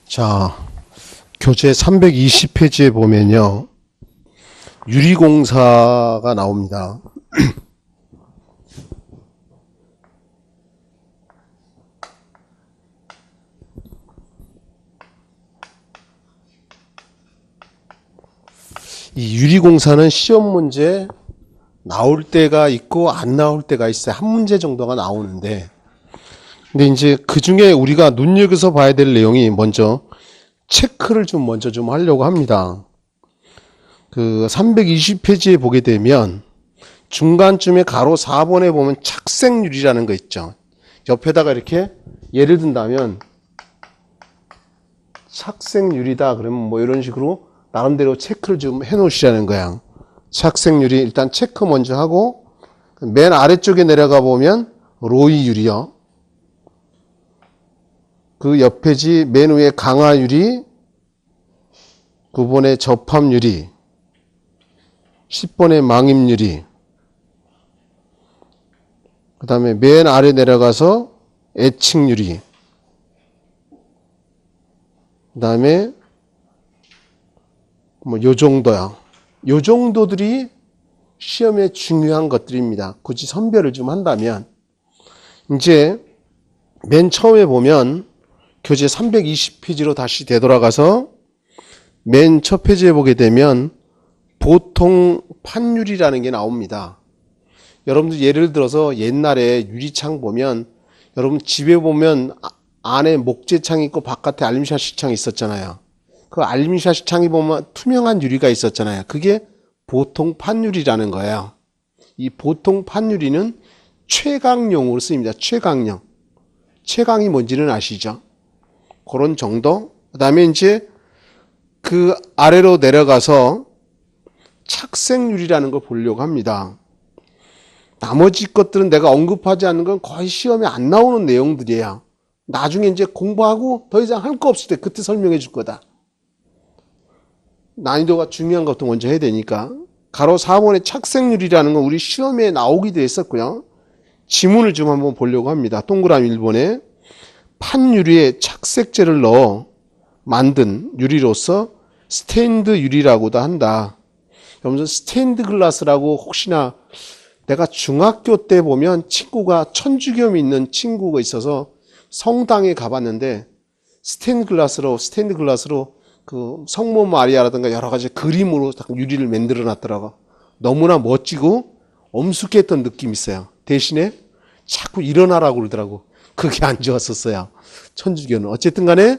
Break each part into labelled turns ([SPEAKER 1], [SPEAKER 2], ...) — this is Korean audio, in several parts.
[SPEAKER 1] 자, 교재 320페이지에 보면요. 유리공사가 나옵니다. 이 유리공사는 시험 문제 나올 때가 있고 안 나올 때가 있어요. 한 문제 정도가 나오는데, 근데 이제 그 중에 우리가 눈여겨서 봐야 될 내용이 먼저 체크를 좀 먼저 좀 하려고 합니다. 그 320페이지에 보게 되면 중간쯤에 가로 4번에 보면 착색유리라는 거 있죠. 옆에다가 이렇게 예를 든다면 착색유리다 그러면 뭐 이런 식으로 나름대로 체크를 좀 해 놓으시라는 거야. 착색유리 일단 체크 먼저 하고 맨 아래쪽에 내려가 보면 로이유리요. 그 옆에지 맨 위에 강화유리, 9번에 접합유리, 10번에 망임유리, 그 다음에 맨 아래 내려가서 애칭유리, 그 다음에 뭐 요 정도야. 요 정도들이 시험에 중요한 것들입니다. 굳이 선별을 좀 한다면 이제 맨 처음에 보면 교재 320페이지로 다시 되돌아가서 맨 첫 페이지에 보게 되면 보통 판유리라는 게 나옵니다. 여러분들 예를 들어서 옛날에 유리창 보면 여러분 집에 보면 안에 목재창이 있고 바깥에 알루미늄 창이 있었잖아요. 그 알루미늄 창이 보면 투명한 유리가 있었잖아요. 그게 보통 판유리라는 거예요. 이 보통 판유리는 최강용으로 쓰입니다. 최강용. 최강이 뭔지는 아시죠? 그런 정도. 그 다음에 이제 그 아래로 내려가서 착색유리라는 걸 보려고 합니다. 나머지 것들은 내가 언급하지 않는 건 거의 시험에 안 나오는 내용들이에요. 나중에 이제 공부하고 더 이상 할 거 없을 때 그때 설명해 줄 거다. 난이도가 중요한 것도 먼저 해야 되니까. 가로 4번의 착색유리라는 건 우리 시험에 나오기도 했었고요. 지문을 좀 한번 보려고 합니다. 동그라미 1번에 판유리에 착색제를 넣어 만든 유리로서 스테인드 유리라고도 한다. 여러분 스테인드 글라스라고 혹시나 내가 중학교 때 보면 친구가 천주겸이 있는 친구가 있어서 성당에 가봤는데 스테인드 글라스로 그 성모 마리아라든가 여러 가지 그림으로 유리를 만들어 놨더라고. 너무나 멋지고 엄숙했던 느낌이 있어요. 대신에 자꾸 일어나라고 그러더라고. 그게 안 좋았었어요. 천주교는. 어쨌든 간에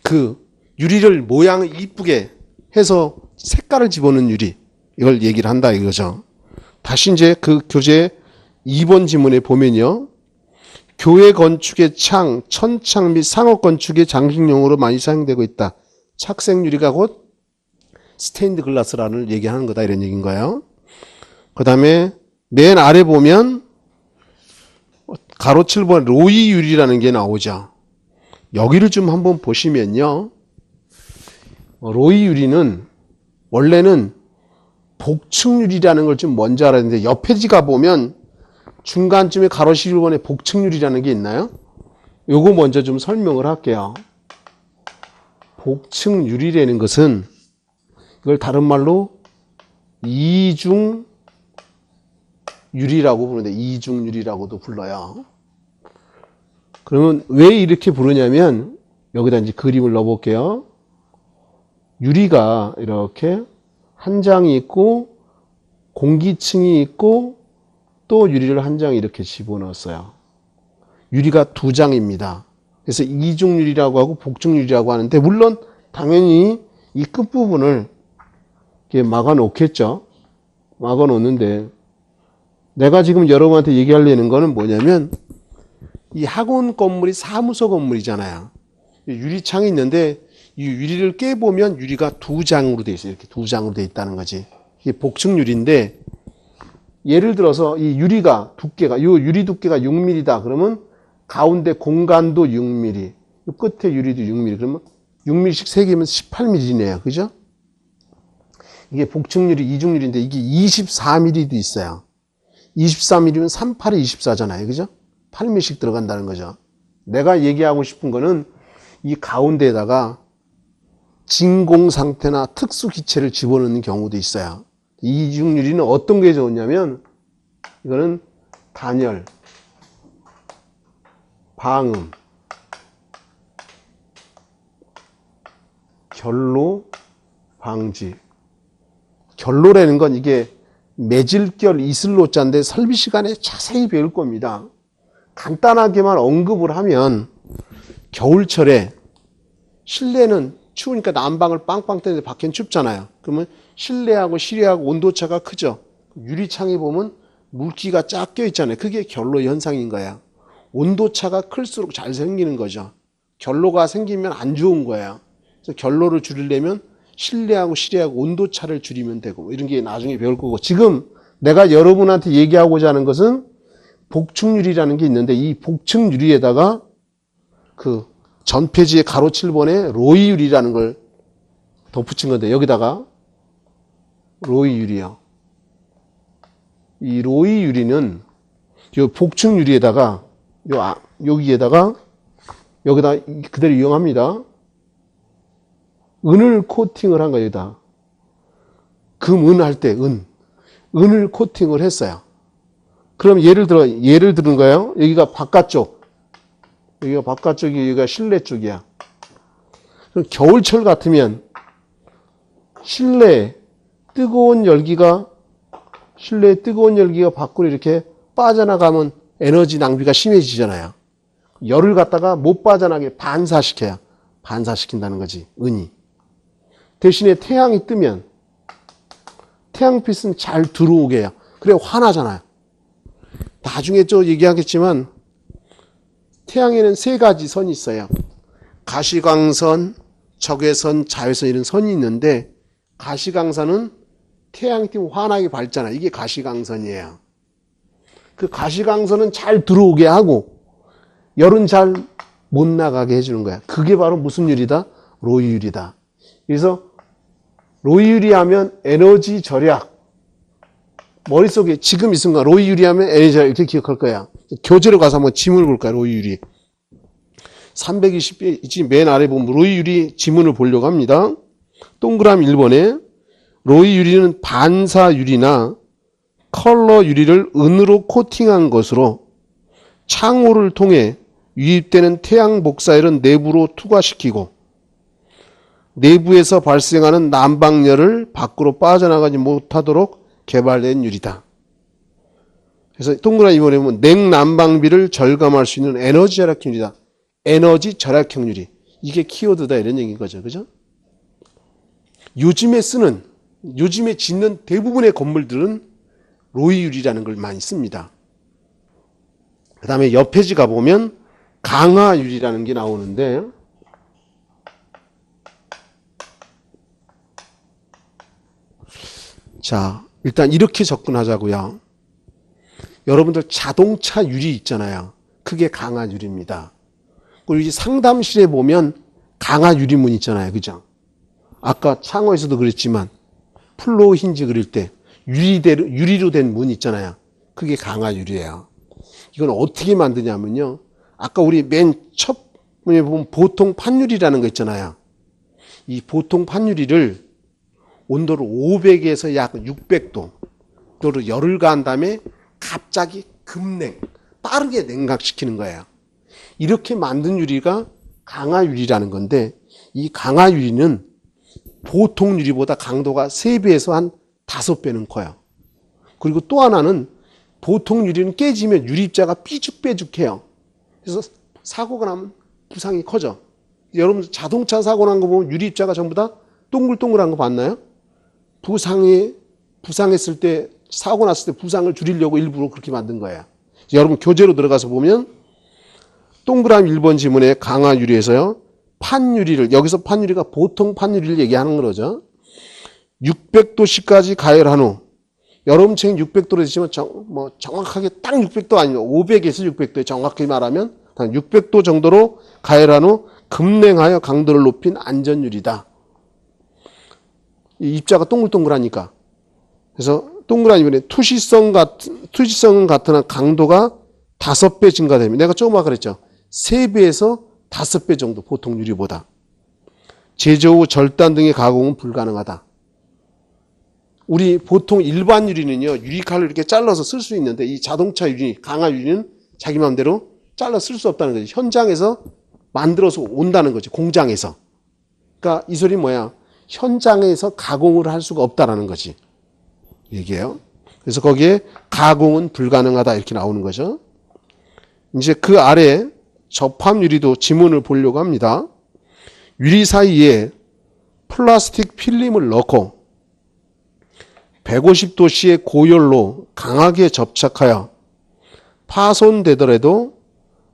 [SPEAKER 1] 그 유리를 모양을 이쁘게 해서 색깔을 집어넣은 유리. 이걸 얘기를 한다 이거죠. 다시 이제 그 교재 2번 지문에 보면요. 교회 건축의 창, 천창 및 상업 건축의 장식용으로 많이 사용되고 있다. 착색유리가 곧 스테인드 글라스라는 얘기하는 거다 이런 얘기인 거예요. 그 다음에 맨 아래 보면 가로 7번 로이유리라는 게 나오죠. 여기를 좀 한번 보시면요. 로이유리는 원래는 복층유리라는 걸 좀 먼저 알아야 되는데 옆에 지가 보면 중간쯤에 가로 11번에 복층유리라는 게 있나요? 요거 먼저 좀 설명을 할게요. 복층유리라는 것은 이걸 다른 말로 이중유리라고 부르는데 이중유리라고도 불러요. 그러면 왜 이렇게 부르냐면 여기다 이제 그림을 넣어볼게요. 유리가 이렇게 한 장이 있고 공기층이 있고 또 유리를 한 장 이렇게 집어넣었어요. 유리가 두 장입니다. 그래서 이중유리라고 하고 복층유리라고 하는데 물론 당연히 이 끝부분을 이렇게 막아 놓겠죠. 막아 놓는데 내가 지금 여러분한테 얘기하려는 거는 뭐냐면 이 학원 건물이 사무소 건물이잖아요. 유리창이 있는데 이 유리를 깨보면 유리가 두 장으로 돼 있어요. 이렇게 두 장으로 돼 있다는 거지. 이게 복층유리인데 예를 들어서 이 유리가 두께가 이 유리 두께가 6mm다. 그러면 가운데 공간도 6mm, 끝에 유리도 6mm. 그러면 6mm씩 3개면 18mm네요. 그죠? 이게 복층유리, 이중유리인데 이게 24mm도 있어요. 24mm면 38에 24잖아요. 그죠? 8mm씩 들어간다는 거죠. 내가 얘기하고 싶은 거는 이 가운데에다가 진공 상태나 특수 기체를 집어넣는 경우도 있어요. 이중 유리는 어떤 게 좋냐면 이거는 단열, 방음, 결로 방지. 결로라는 건 이게 매질결 이슬로자인데 설비 시간에 자세히 배울 겁니다. 간단하게만 언급을 하면 겨울철에 실내는 추우니까 난방을 빵빵 뜨는데 밖엔 춥잖아요. 그러면 실내하고 실외하고 온도차가 크죠. 유리창에 보면 물기가 쫙 껴있잖아요. 그게 결로 현상인 거야. 온도차가 클수록 잘 생기는 거죠. 결로가 생기면 안 좋은 거예요. 그래서 결로를 줄이려면 실내하고 실외하고 온도차를 줄이면 되고 이런 게 나중에 배울 거고, 지금 내가 여러분한테 얘기하고자 하는 것은 복층유리라는 게 있는데 이 복층유리에다가 그 전폐지의 가로 7번에 로이유리라는 걸 덧붙인 건데 여기다가 로이유리요. 이 로이유리는 이 복층유리에다가 여기에다가 여기다 그대로 이용합니다. 은을 코팅을 한 거예요. 여기다 금은 할 때 은을 코팅을 했어요. 그럼 예를 들은 거예요. 여기가 바깥쪽, 여기가 바깥쪽이, 여기가 실내 쪽이야. 그럼 겨울철 같으면 실내에 뜨거운 열기가 밖으로 이렇게 빠져나가면 에너지 낭비가 심해지잖아요. 열을 갖다가 못 빠져나게 반사시킨다는 거지, 은이. 대신에 태양이 뜨면 태양빛은 잘 들어오게 해요. 그래 환하잖아요. 나중에 또 얘기하겠지만 태양에는 세 가지 선이 있어요. 가시광선, 적외선, 자외선 이런 선이 있는데 가시광선은 태양이 뜨면 환하게 밝잖아요. 이게 가시광선이에요. 그 가시광선은 잘 들어오게 하고 열은 잘 못 나가게 해주는 거야. 그게 바로 무슨 유리다? 로이유리다. 그래서 로이유리 하면 에너지 절약. 머릿속에 지금 이 순간 로이유리 하면 에너지 절약 이렇게 기억할 거야. 교재로 가서 한번 지문을 볼까요? 로이유리. 320페이지 맨 아래 보면 로이유리 지문을 보려고 합니다. 동그라미 1번에 로이유리는 반사유리나 컬러 유리를 은으로 코팅한 것으로 창호를 통해 유입되는 태양 복사열은 내부로 투과시키고 내부에서 발생하는 난방열을 밖으로 빠져나가지 못하도록 개발된 유리다. 그래서 동그라미 2번에 보면 냉난방비를 절감할 수 있는 에너지 절약형 유리다. 에너지 절약형 유리. 이게 키워드다 이런 얘기인 거죠. 그죠? 요즘에 짓는 대부분의 건물들은 로이유리라는 걸 많이 씁니다. 그 다음에 옆 페이지 가보면 강화유리라는 게 나오는데 자, 일단 이렇게 접근하자고요. 여러분들 자동차 유리 있잖아요. 그게 강화유리입니다. 그리고 이제 상담실에 보면 강화유리문 있잖아요. 그죠? 아까 창호에서도 그랬지만 플로우 힌지 그릴 때 유리로 된 문 있잖아요. 그게 강화유리예요. 이건 어떻게 만드냐면요. 아까 우리 맨 첫 문에 보면 보통 판유리라는 거 있잖아요. 이 보통 판유리를 온도를 500에서 약 600도로 열을 가한 다음에 갑자기 빠르게 냉각시키는 거예요. 이렇게 만든 유리가 강화유리라는 건데 이 강화유리는 보통 유리보다 강도가 3배에서 한 5배는 커요. 그리고 또 하나는 보통 유리는 깨지면 유리입자가 삐죽빼죽해요. 그래서 사고가 나면 부상이 커져. 여러분 자동차 사고 난 거 보면 유리입자가 전부 다 동글동글한 거 봤나요? 부상했을 때, 사고 났을 때 부상을 줄이려고 일부러 그렇게 만든 거예요. 여러분 교재로 들어가서 보면 동그라미 1번 지문에 강화유리에서요. 판유리를, 여기서 판유리가 보통 판유리를 얘기하는 거죠. 600도씨까지 가열한 후, 여러분 책 600도로 되지만 정확하게 딱 600도 아니고 500에서 600도에 정확히 말하면 600도 정도로 가열한 후 급냉하여 강도를 높인 안전유리다. 이 입자가 동글동글하니까. 그래서 동그라미 이번에 투시성은 같으나 강도가 5배 증가됩니다. 내가 조금 아까 그랬죠. 3배에서 5배 정도 보통 유리보다. 제조 후 절단 등의 가공은 불가능하다. 우리 보통 일반 유리는요, 유리칼로 이렇게 잘라서 쓸 수 있는데 이 자동차 유리, 강화 유리는 자기 마음대로 잘라 쓸 수 없다는 거죠. 현장에서 만들어서 온다는 거죠. 공장에서. 그러니까 이 소리 뭐야? 현장에서 가공을 할 수가 없다라는 거지. 얘기예요. 그래서 거기에 가공은 불가능하다 이렇게 나오는 거죠. 이제 그 아래 접합 유리도 지문을 보려고 합니다. 유리 사이에 플라스틱 필름을 넣고 150도씨의 고열로 강하게 접착하여 파손되더라도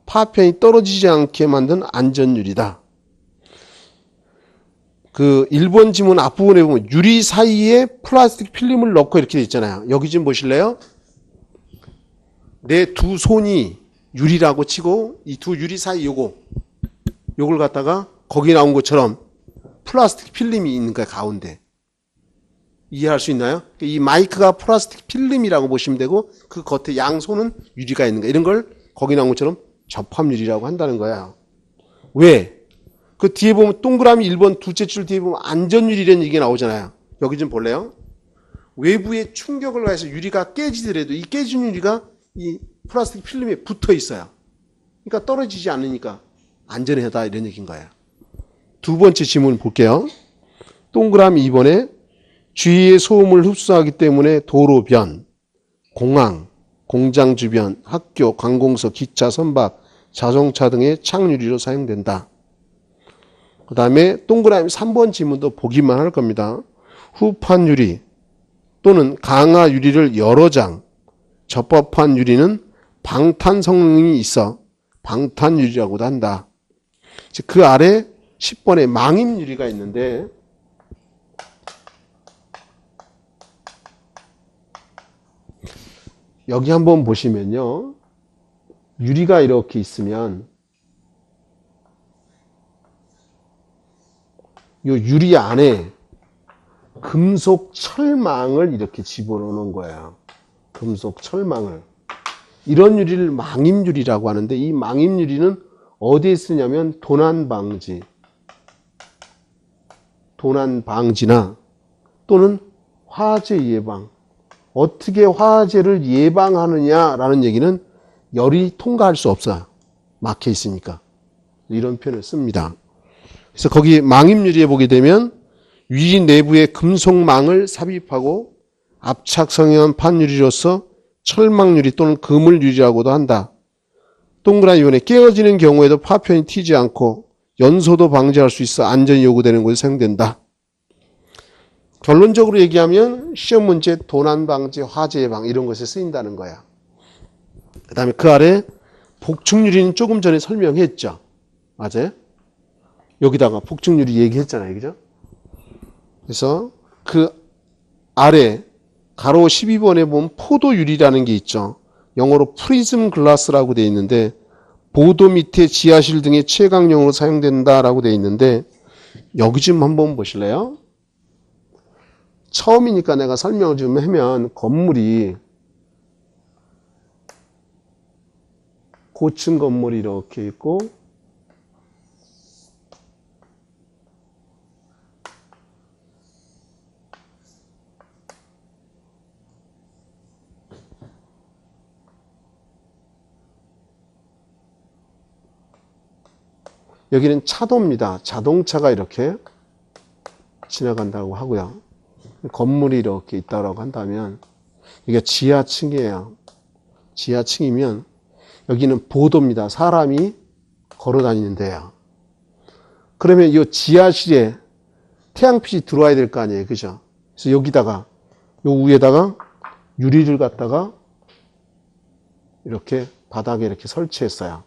[SPEAKER 1] 파편이 떨어지지 않게 만든 안전유리다. 그 1번 지문 앞부분에 보면 유리 사이에 플라스틱 필름을 넣고 이렇게 돼 있잖아요. 여기 좀 보실래요? 내 두 손이 유리라고 치고 이 두 유리 사이 요걸 갖다가 거기 나온 것처럼 플라스틱 필름이 있는 거야, 가운데. 이해할 수 있나요? 이 마이크가 플라스틱 필름이라고 보시면 되고 그 겉에 양손은 유리가 있는 거야. 이런 걸 거기 나온 것처럼 접합유리라고 한다는 거야. 왜? 그 뒤에 보면 동그라미 1번 둘째 줄 뒤에 보면 안전유리라는 얘기가 나오잖아요. 여기 좀 볼래요? 외부에 충격을 가해서 유리가 깨지더라도 이 깨진 유리가 이 플라스틱 필름에 붙어 있어요. 그러니까 떨어지지 않으니까 안전하다 이런 얘기인 거예요. 두 번째 질문 볼게요. 동그라미 2번에 주위의 소음을 흡수하기 때문에 도로변, 공항, 공장 주변, 학교, 관공서, 기차, 선박, 자동차 등의 창유리로 사용된다. 그 다음에 동그라미 3번 지문도 보기만 할 겁니다. 후판 유리 또는 강화 유리를 여러 장, 접합한 유리는 방탄 성능이 있어 방탄 유리라고도 한다. 그 아래 10번에 망임 유리가 있는데 여기 한번 보시면요. 유리가 이렇게 있으면 이 유리 안에 금속 철망을 이렇게 집어넣는 거예요. 금속 철망을. 이런 유리를 망임유리라고 하는데 이 망임유리는 어디에 쓰냐면 도난 방지나 또는 화재 예방. 어떻게 화재를 예방하느냐라는 얘기는 열이 통과할 수 없어요. 막혀 있으니까. 이런 표현을 씁니다. 그래서 거기 망임유리에 보게 되면 유리 내부에 금속망을 삽입하고 압착 성형한 판유리로서 철망유리 또는 그물유리라고도 한다. 동그라미 이번에 깨어지는 경우에도 파편이 튀지 않고 연소도 방지할 수 있어 안전이 요구되는 곳에 사용된다. 결론적으로 얘기하면 시험 문제 도난 방지, 화재 예방 이런 것에 쓰인다는 거야. 그 다음에 그 아래 복층유리는 조금 전에 설명했죠. 맞아요? 여기다가 복층유리 얘기했잖아요. 그죠? 그래서 그 아래 가로 12번에 보면 포도유리라는 게 있죠. 영어로 프리즘 글라스라고 되어 있는데 보도 밑에 지하실 등의 채광용으로 사용된다라고 되어 있는데 여기 좀 한번 보실래요? 처음이니까 내가 설명을 좀 하면 건물이 고층 건물이 이렇게 있고 여기는 차도입니다. 자동차가 이렇게 지나간다고 하고요. 건물이 이렇게 있다고 한다면 이게 지하층이에요. 지하층이면 여기는 보도입니다. 사람이 걸어 다니는 데요. 그러면 이 지하실에 태양빛이 들어와야 될 거 아니에요. 그죠? 그래서 여기다가 요 위에다가 유리를 갖다가 이렇게 바닥에 이렇게 설치했어요.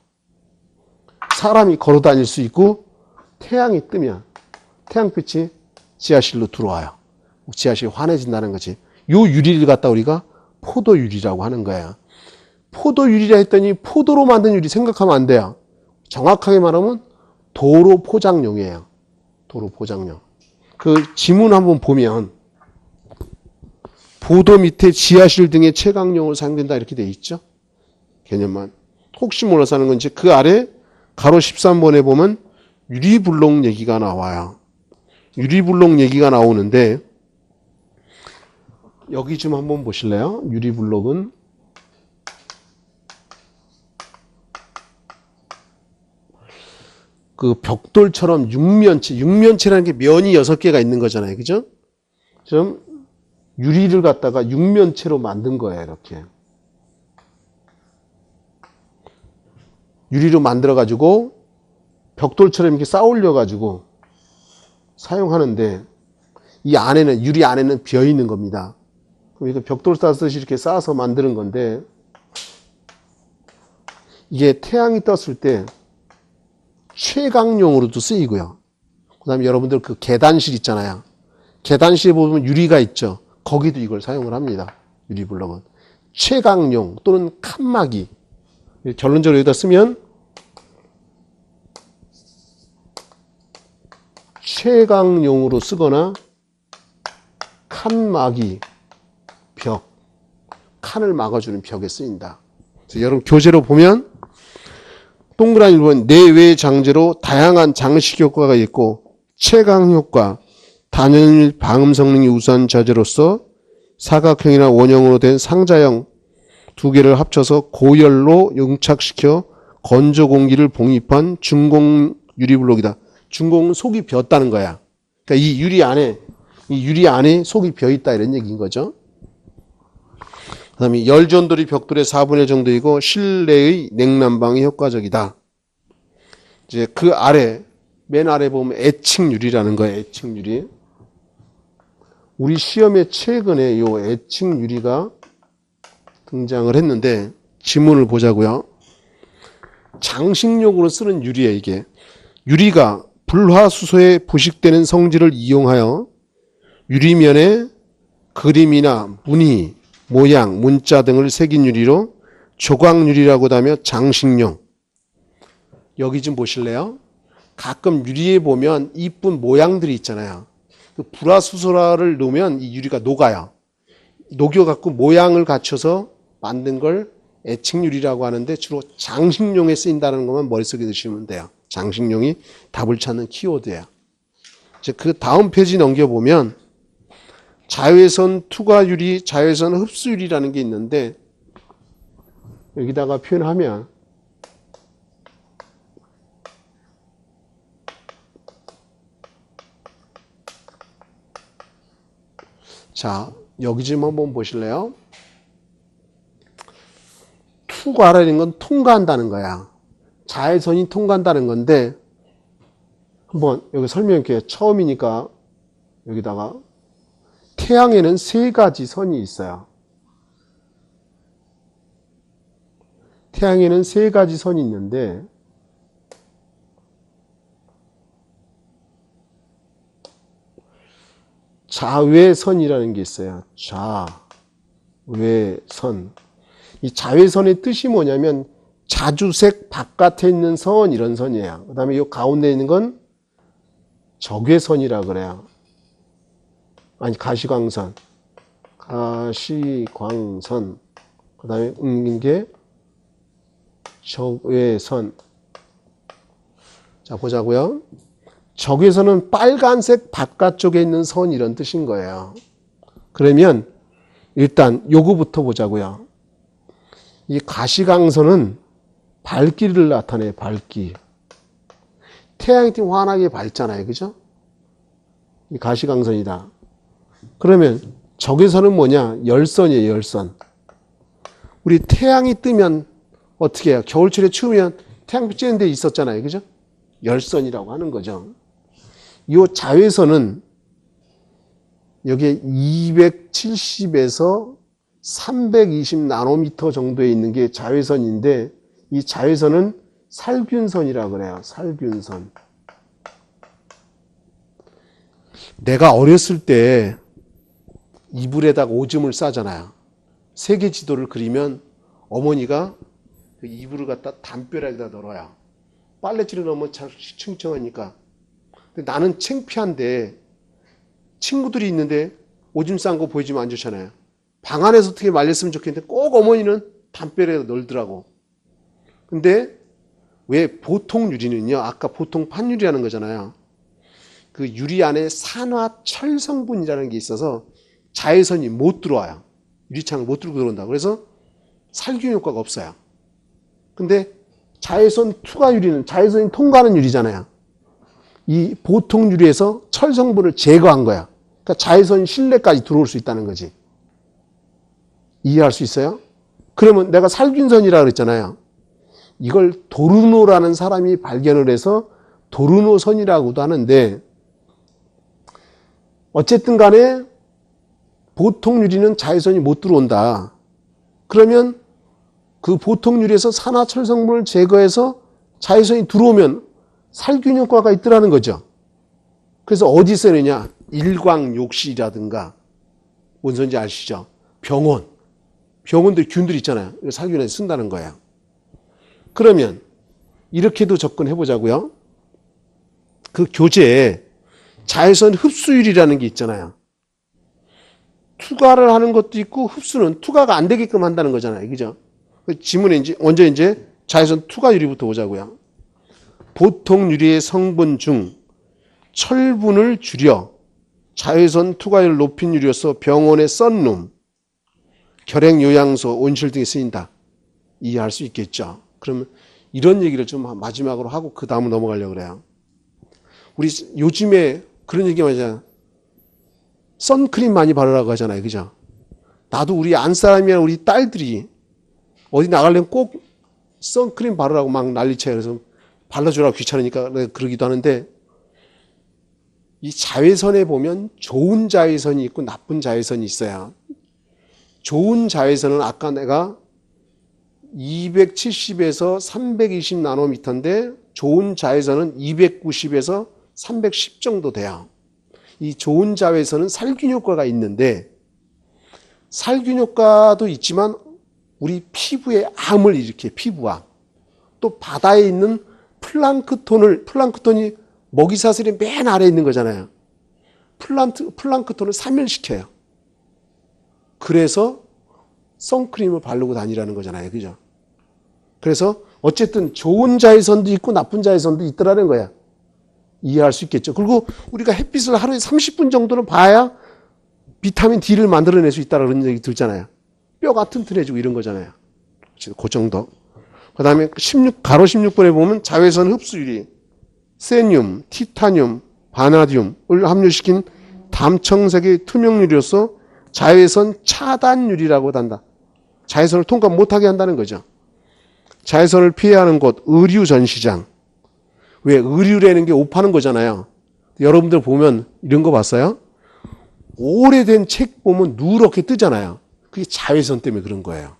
[SPEAKER 1] 사람이 걸어 다닐 수 있고 태양이 뜨면 태양빛이 지하실로 들어와요. 지하실이 환해진다는 거지. 요 유리를 갖다 우리가 포도유리라고 하는 거야. 포도유리라 했더니 포도로 만든 유리 생각하면 안 돼요. 정확하게 말하면 도로 포장용이에요. 도로 포장용. 그 지문 한번 보면 보도 밑에 지하실 등의 채광용으로 사용된다 이렇게 돼 있죠. 개념만. 혹시 몰라서 하는 건지 그 아래 가로 13번에 보면 유리블록 얘기가 나와요. 유리블록 얘기가 나오는데 여기 좀 한번 보실래요? 유리블록은 그 벽돌처럼 육면체라는 게 면이 6개가 있는 거잖아요. 그죠? 좀 유리를 갖다가 육면체로 만든 거예요. 이렇게. 유리로 만들어 가지고 벽돌처럼 이렇게 쌓아 올려 가지고 사용하는데 이 안에는 유리 안에는 비어 있는 겁니다. 그럼 벽돌 쌓듯이 이렇게 쌓아서 만드는 건데 이게 태양이 떴을 때 채광용으로도 쓰이고요. 그다음에 여러분들 그 계단실 있잖아요. 계단실에 보면 유리가 있죠. 거기도 이걸 사용을 합니다. 유리블록은 채광용 또는 칸막이. 결론적으로 여기다 쓰면 채광용으로 쓰거나 칸막이 벽, 칸을 막아주는 벽에 쓰인다. 그래서 여러분 교재로 보면 동그라미 1번 내외 장제로 다양한 장식 효과가 있고 채광 효과, 단일 방음 성능이 우수한 자재로서 사각형이나 원형으로 된 상자형 2개를 합쳐서 고열로 용착시켜 건조 공기를 봉입한 중공 유리블록이다. 중공은 속이 비었다는 거야. 그러니까 이 유리 안에 속이 비어 있다 이런 얘기인 거죠. 그다음에 열전돌이 벽돌의 4분의 1 정도이고 실내의 냉난방이 효과적이다. 이제 그 아래 맨 아래 보면 애칭유리라는 거예요. 애칭유리. 우리 시험에 최근에 이 애칭유리가 등장을 했는데 지문을 보자고요. 장식용으로 쓰는 유리예요. 이게 유리가 불화수소에 부식되는 성질을 이용하여 유리면에 그림이나 무늬, 모양, 문자 등을 새긴 유리로 조각유리라고도 하며 장식용. 여기 좀 보실래요? 가끔 유리에 보면 이쁜 모양들이 있잖아요. 그 불화수소를 넣으면 이 유리가 녹아요. 녹여갖고 모양을 갖춰서 만든 걸 애칭유리라고 하는데 주로 장식용에 쓰인다는 것만 머릿속에 넣으시면 돼요. 장식용이 답을 찾는 키워드예요. 이제 그 다음 페이지 넘겨보면 자외선 투과유리, 자외선 흡수유리라는 게 있는데 여기다가 표현하면 자, 여기 좀 한번 보실래요? 투과라는 건 통과한다는 거야. 자외선이 통과한다는 건데 한번 여기 설명할게요. 처음이니까 여기다가 태양에는 3가지 선이 있어요. 태양에는 3가지 선이 있는데 자외선이라는 게 있어요. 자외선. 이 자외선의 뜻이 뭐냐면 자주색 바깥에 있는 선 이런 선이에요. 그 다음에 이 가운데 있는 건 적외선이라 그래요. 아니 가시광선. 가시광선. 그 다음에 옮긴 게 적외선. 자 보자고요. 적외선은 빨간색 바깥쪽에 있는 선 이런 뜻인 거예요. 그러면 일단 요거부터 보자고요. 이 가시광선은 밝기를 나타내요. 밝기. 태양이 환하게 밝잖아요. 그죠? 이 가시광선이다. 그러면 적외선은 뭐냐? 열선이에요. 열선. 우리 태양이 뜨면 어떻게 해요? 겨울철에 추우면 태양빛 쬐는 데 있었잖아요. 그죠? 열선이라고 하는 거죠. 이 자외선은 여기에 270에서 320 나노미터 정도에 있는 게 자외선인데 이 자외선은 살균선이라고 그래요. 살균선. 내가 어렸을 때 이불에다가 오줌을 싸잖아요. 세계 지도를 그리면 어머니가 그 이불을 갖다 담벼락에다 널어요. 빨래줄에 넣으면 잘 층층하니까. 근데 나는 창피한데 친구들이 있는데 오줌 싼 거 보여주면 안 좋잖아요. 방 안에서 어떻게 말렸으면 좋겠는데 꼭 어머니는 담벼락에다 널더라고. 근데 왜 보통 유리는요, 아까 보통 판유리라는 거잖아요. 그 유리 안에 산화철 성분이라는 게 있어서 자외선이 못 들어와요. 유리창을 못 들고 들어온다. 그래서 살균 효과가 없어요. 근데 자외선 투과 유리는 자외선이 통과하는 유리잖아요. 이 보통 유리에서 철 성분을 제거한 거야. 그러니까 자외선 실내까지 들어올 수 있다는 거지. 이해할 수 있어요? 그러면 내가 살균선이라고 그랬잖아요. 이걸 도르노라는 사람이 발견을 해서 도르노선이라고도 하는데, 어쨌든 간에 보통 유리는 자외선이 못 들어온다. 그러면 그 보통 유리에서 산화철 성분을 제거해서 자외선이 들어오면 살균 효과가 있더라는 거죠. 그래서 어디 쓰느냐? 일광욕실이라든가, 뭔 소리인지 아시죠? 병원들 균들 있잖아요. 살균에 쓴다는 거예요. 그러면 이렇게도 접근해 보자고요. 그 교재에 자외선 흡수율이라는 게 있잖아요. 투과를 하는 것도 있고 흡수는 투과가 안 되게끔 한다는 거잖아요. 그죠? 지문에 먼저 자외선 투과율부터 보자고요. 보통 유리의 성분 중 철분을 줄여 자외선 투과율을 높인 유리로서 병원의 썬룸, 결핵요양소, 온실 등에 쓰인다. 이해할 수 있겠죠. 그러면 이런 얘기를 좀 마지막으로 하고 그 다음으로 넘어가려고 그래요. 우리 요즘에 그런 얘기 많이 하잖아요. 선크림 많이 바르라고 하잖아요. 그죠? 나도 우리 안사람이나 우리 딸들이 어디 나가려면 꼭 선크림 바르라고 막 난리쳐요. 그래서 발라주라고 귀찮으니까 그러기도 하는데, 이 자외선에 보면 좋은 자외선이 있고 나쁜 자외선이 있어요. 좋은 자외선은 아까 내가 270에서 320 나노미터인데 좋은 자외선은 290에서 310 정도 돼요. 이 좋은 자외선은 살균 효과가 있는데, 살균 효과도 있지만 우리 피부에 암을 일으켜, 피부암. 또 바다에 있는 플랑크톤이 먹이사슬이 맨 아래에 있는 거잖아요. 플랑크톤을 사멸시켜요. 그래서 선크림을 바르고 다니라는 거잖아요. 그죠? 그래서 어쨌든 좋은 자외선도 있고 나쁜 자외선도 있더라는 거야. 이해할 수 있겠죠. 그리고 우리가 햇빛을 하루에 30분 정도는 봐야 비타민 D를 만들어낼 수 있다는 그런 얘기 들잖아요. 뼈가 튼튼해지고 이런 거잖아요. 그 정도. 그 다음에 가로 16번에 보면 자외선 흡수율이 세늄, 티타늄, 바나듐을 함유시킨 담청색의 투명유리로서 자외선 차단유리라고 한다. 자외선을 통과 못하게 한다는 거죠. 자외선을 피해야 하는 곳, 의류 전시장. 왜? 의류라는 게 옷 파는 거잖아요. 여러분들 보면 이런 거 봤어요? 오래된 책 보면 누렇게 뜨잖아요. 그게 자외선 때문에 그런 거예요.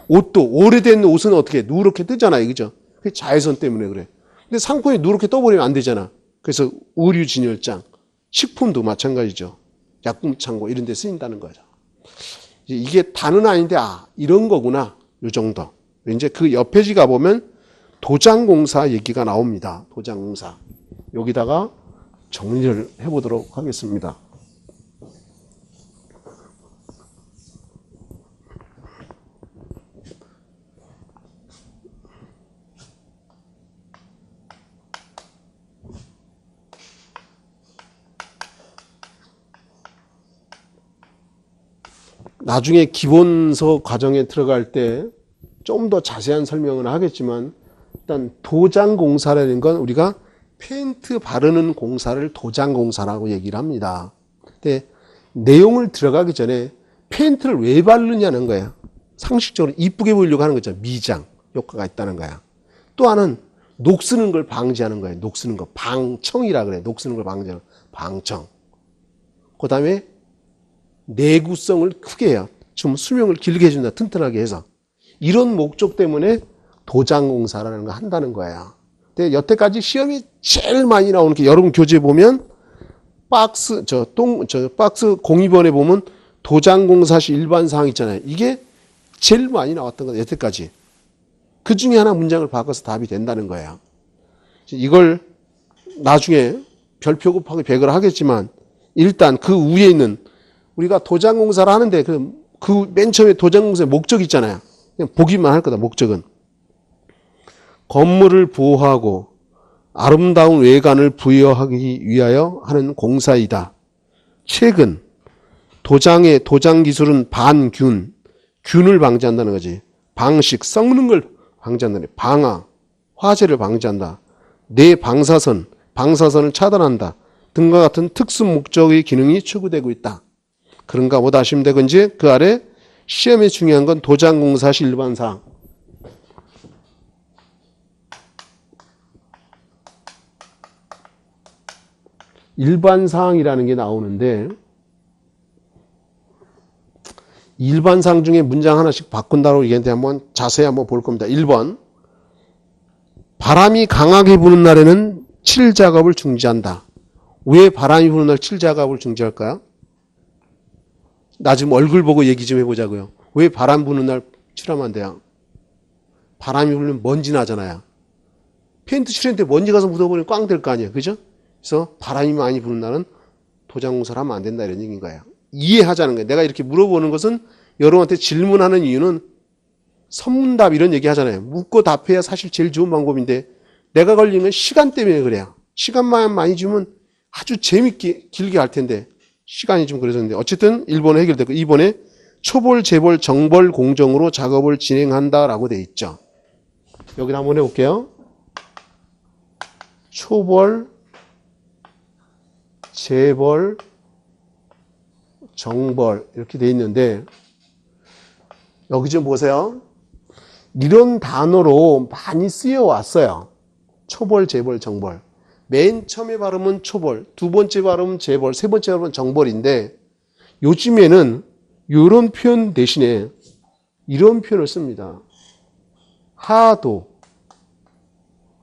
[SPEAKER 1] 옷도 오래된 옷은 어떻게 누렇게 뜨잖아요. 그죠? 그게 자외선 때문에 그래. 근데 상품이 누렇게 떠버리면 안 되잖아. 그래서 의류 진열장, 식품도 마찬가지죠. 약품 창고 이런 데 쓰인다는 거죠. 이게 다는 아닌데 이런 거구나. 요 정도. 이제 그 옆에 지 가보면 도장공사 얘기가 나옵니다. 도장공사. 여기다가 정리를 해보도록 하겠습니다. 나중에 기본서 과정에 들어갈 때 좀 더 자세한 설명을 하겠지만, 일단 도장공사라는 건 우리가 페인트 바르는 공사를 도장공사라고 얘기를 합니다. 근데 내용을 들어가기 전에 페인트를 왜 바르느냐는 거예요. 상식적으로 이쁘게 보이려고 하는 거죠. 미장 효과가 있다는 거야. 또 하나는 녹 쓰는 걸 방지하는 거예요. 녹 쓰는 거. 방청이라 그래. 녹 쓰는 걸 방지하는 방청. 그 다음에 내구성을 크게 해요. 좀 수명을 길게 해준다. 튼튼하게 해서. 이런 목적 때문에 도장공사라는 거 한다는 거예요. 근데 여태까지 시험이 제일 많이 나오는 게 여러분 교재 보면 박스 02번에 보면 도장공사 시 일반 사항 있잖아요. 이게 제일 많이 나왔던 거예요. 여태까지. 그 중에 하나 문장을 바꿔서 답이 된다는 거예요. 이걸 나중에 별표 곱하기 100을 하겠지만 일단 그 위에 있는 우리가 도장공사를 하는데 그 맨 처음에 도장공사의 목적 있잖아요. 그냥 보기만 할 거다. 목적은. 건물을 보호하고 아름다운 외관을 부여하기 위하여 하는 공사이다. 최근 도장의 도장 기술은 반균, 균을 방지한다는 거지. 방식, 썩는 걸 방지한다는 거지. 방화, 화재를 방지한다. 내 방사선, 방사선을 차단한다. 등과 같은 특수 목적의 기능이 추구되고 있다. 그런가 보다 하시면 되건지 그 아래 시험에 중요한 건 도장 공사 시 일반 사항. 일반 사항이라는 게 나오는데 일반 사항 중에 문장 하나씩 바꾼다고 얘기했는데 한번 자세히 한번 볼 겁니다. 1번. 바람이 강하게 부는 날에는 칠 작업을 중지한다. 왜 바람이 부는 날 칠 작업을 중지할까요? 나 지금 얼굴 보고 얘기 좀 해보자고요. 왜 바람 부는 날 칠하면 안 돼요? 바람이 불면 먼지 나잖아요. 페인트 칠했는데 먼지 가서 묻어버리면 꽝 될 거 아니에요. 그죠? 그래서 바람이 많이 부는 날은 도장 공사를 하면 안 된다 이런 얘기인 거예요. 이해하자는 거예요. 내가 이렇게 물어보는 것은 여러분한테 질문하는 이유는 선문답 이런 얘기 하잖아요. 묻고 답해야 사실 제일 좋은 방법인데 내가 걸리는 건 시간 때문에 그래요. 시간만 많이 주면 아주 재밌게 길게 할 텐데 시간이 좀 그래서인데 어쨌든 1번은 해결됐고 2번에 초벌, 재벌, 정벌 공정으로 작업을 진행한다라고 돼 있죠. 여기를 한번 해볼게요. 초벌, 재벌, 정벌 이렇게 돼 있는데 여기 좀 보세요. 이런 단어로 많이 쓰여 왔어요. 초벌, 재벌, 정벌. 맨 처음에 발음은 초벌, 두 번째 발음은 재벌, 세 번째 발음은 정벌인데 요즘에는 이런 표현 대신에 이런 표현을 씁니다. 하도.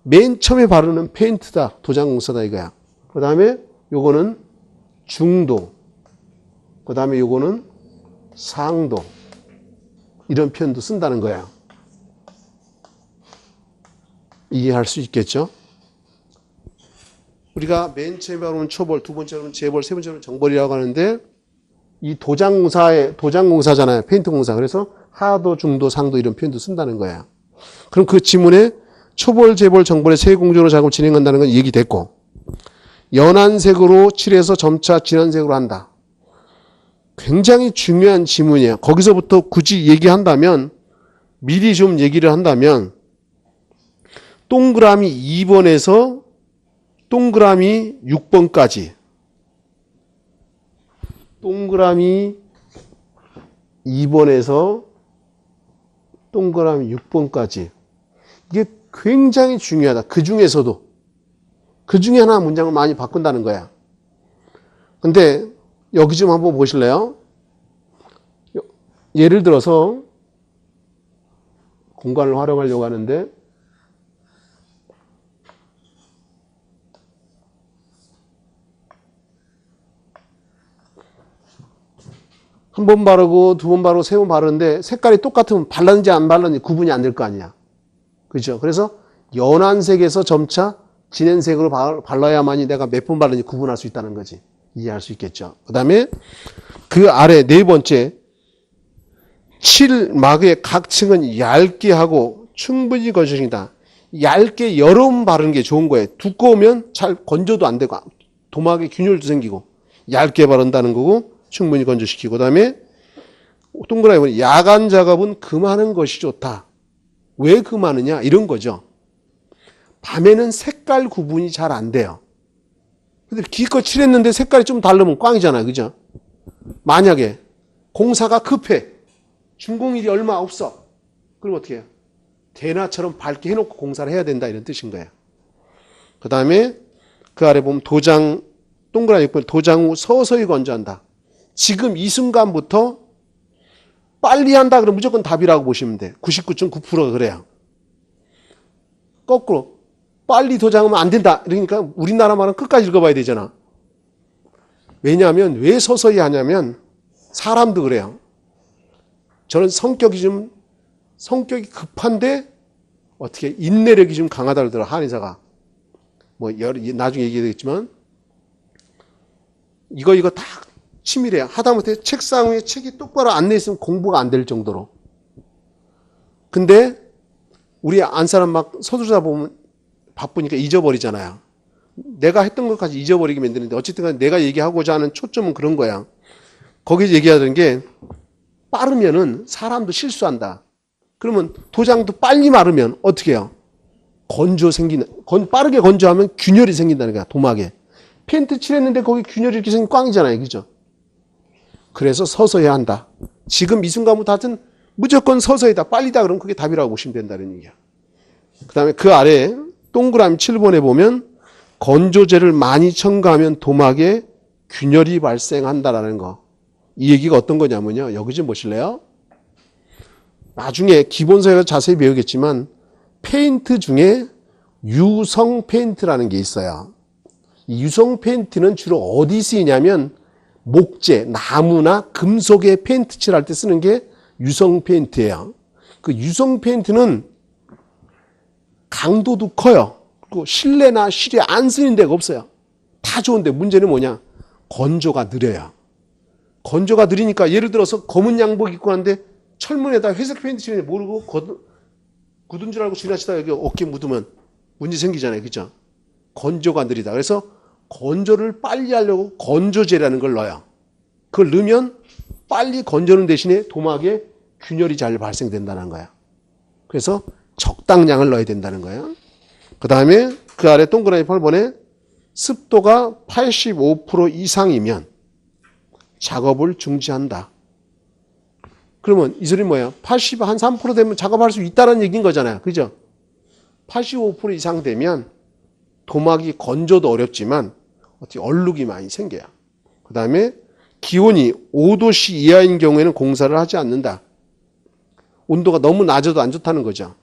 [SPEAKER 1] 맨 처음에 발음은 페인트다, 도장공사다 이거야. 그 다음에 요거는 중도. 그 다음에 요거는 상도. 이런 표현도 쓴다는 거야. 이해할 수 있겠죠? 우리가 맨 처음에 발음은 초벌, 두 번째 발음은 재벌, 세 번째 발음은 정벌이라고 하는데 이 도장공사잖아요. 페인트 공사. 그래서 하도, 중도, 상도 이런 표현도 쓴다는 거야. 그럼 그 지문에 초벌, 재벌, 정벌의 세 공정으로 작업을 진행한다는 건 얘기됐고 연한 색으로 칠해서 점차 진한 색으로 한다. 굉장히 중요한 지문이에요. 거기서부터 굳이 얘기한다면 미리 좀 얘기를 한다면 동그라미 2번에서 동그라미 6번까지 동그라미 2번에서 동그라미 6번까지 이게 굉장히 중요하다. 그 중에서도 그 중에 하나 문장을 많이 바꾼다는 거야. 근데 여기 좀 한번 보실래요? 예를 들어서 공간을 활용하려고 하는데 한 번 바르고 두 번 바르고 세 번 바르는데 색깔이 똑같으면 발랐는지 안 발랐는지 구분이 안 될 거 아니야. 그렇죠? 그래서 연한 색에서 점차 진한 색으로 발라야만이 내가 몇 번 바르는지 구분할 수 있다는 거지. 이해할 수 있겠죠. 그 다음에 그 아래 네 번째 칠막의 각 층은 얇게 하고 충분히 거주신다. 얇게 여러 번 바르는 게 좋은 거예요. 두꺼우면 잘 건조도 안 되고 도막에 균열도 생기고 얇게 바른다는 거고 충분히 건조시키고 그 다음에 동그라미 보니 야간 작업은 금하는 것이 좋다. 왜 금하느냐 이런 거죠. 밤에는 색깔 구분이 잘 안 돼요. 근데 기껏 칠했는데 색깔이 좀 다르면 꽝이잖아요. 그죠? 만약에 공사가 급해. 준공일이 얼마 없어. 그럼 어떻게 해요? 대나처럼 밝게 해놓고 공사를 해야 된다 이런 뜻인 거예요. 그 다음에 그 아래 보면 도장 동그라미 6번 도장 후 서서히 건조한다. 지금 이 순간부터 빨리 한다 그러면 무조건 답이라고 보시면 돼. 99.9%가 그래요. 거꾸로 빨리 도장하면 안 된다. 그러니까 우리나라 말은 끝까지 읽어봐야 되잖아. 왜냐하면 왜 서서히 하냐면 사람도 그래요. 저는 성격이 급한데 어떻게 인내력이 좀 강하다 그러더라. 한의사가. 뭐 나중에 얘기하겠지만 이거 다 치밀해요. 하다못해 책상 위에 책이 똑바로 안 내 있으면 공부가 안 될 정도로. 근데 우리 안 사람 막 서두르다 보면 바쁘니까 잊어버리잖아요. 내가 했던 것까지 잊어버리게 만드는데 어쨌든 간에 내가 얘기하고자 하는 초점은 그런 거야. 거기서 얘기하던 게 빠르면은 사람도 실수한다. 그러면 도장도 빨리 마르면 어떻게 해요? 빠르게 건조하면 균열이 생긴다는 거야, 도막에. 페인트 칠했는데 거기 균열이 이렇게 생긴 꽝이잖아요. 그죠? 그래서 서서 해야 한다. 지금 이 순간부터 하여튼 무조건 서서 해다. 빨리다 그러면 그게 답이라고 보시면 된다는 얘기야. 그 다음에 그 아래 동그라미 7번에 보면 건조제를 많이 첨가하면 도막에 균열이 발생한다라는 거. 이 얘기가 어떤 거냐면요. 여기 좀 보실래요? 나중에 기본서에서 자세히 배우겠지만 페인트 중에 유성 페인트라는 게 있어요. 이 유성 페인트는 주로 어디 쓰이냐면 목재, 나무나 금속에 페인트 칠할 때 쓰는 게 유성 페인트예요. 그 유성 페인트는 강도도 커요. 그 실내나 실에 안 쓰는 데가 없어요. 다 좋은데 문제는 뭐냐? 건조가 느려요. 건조가 느리니까 예를 들어서 검은 양복 입고 왔는데 철문에다 회색 페인트 칠했는데 모르고 굳은 줄 알고 지나치다가 여기 어깨 묻으면 문제 생기잖아요. 그죠? 건조가 느리다. 그래서 건조를 빨리 하려고 건조제라는 걸 넣어요. 그걸 넣으면 빨리 건조는 대신에 도막에 균열이 잘 발생된다는 거야. 그래서 적당량을 넣어야 된다는 거예요. 그 다음에 그 아래 동그라미 8번에 습도가 85% 이상이면 작업을 중지한다. 그러면 이 소리는 뭐예요? 80, 한 3% 되면 작업할 수 있다는 얘기인 거잖아요. 그죠? 85% 이상 되면 도막이 건조도 어렵지만 어떻게 얼룩이 많이 생겨요. 그 다음에 기온이 5도씨 이하인 경우에는 공사를 하지 않는다. 온도가 너무 낮아도 안 좋다는 거죠.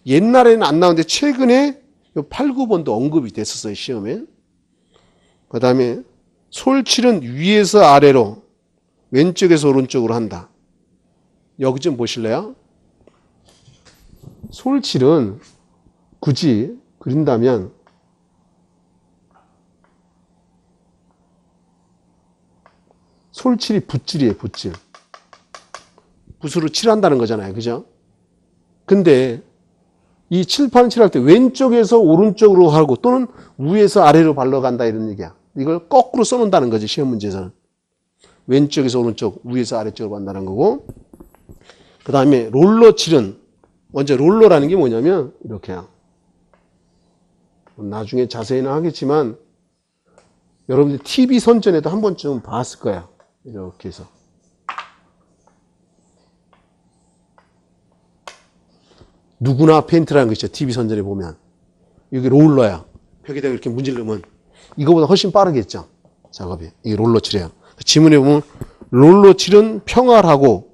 [SPEAKER 1] 옛날에는 안 나오는데 최근에 8, 9번도 언급이 됐었어요. 시험에. 그 다음에 솔칠은 위에서 아래로 왼쪽에서 오른쪽으로 한다. 여기 좀 보실래요? 솔칠은 굳이 그린다면 솔칠이 붓질이에요. 붓질. 붓으로 칠한다는 거잖아요. 그죠? 근데 이 칠판 칠할 때 왼쪽에서 오른쪽으로 하고 또는 위에서 아래로 발라간다 이런 얘기야. 이걸 거꾸로 써놓는다는 거지. 시험 문제에서는. 왼쪽에서 오른쪽, 위에서 아래쪽으로 간다는 거고. 그 다음에 롤러 칠은 먼저 롤러라는 게 뭐냐면 이렇게요. 나중에 자세히는 하겠지만 여러분들 TV 선전에도 한 번쯤 봤을 거예요. 이렇게 해서. 누구나 페인트라는 거 있죠. TV 선전에 보면. 여기 롤러야. 벽에다가 이렇게 문지르면 이거보다 훨씬 빠르겠죠. 작업이. 이게 롤러 칠이에요. 지문에 보면 롤러 칠은 평활하고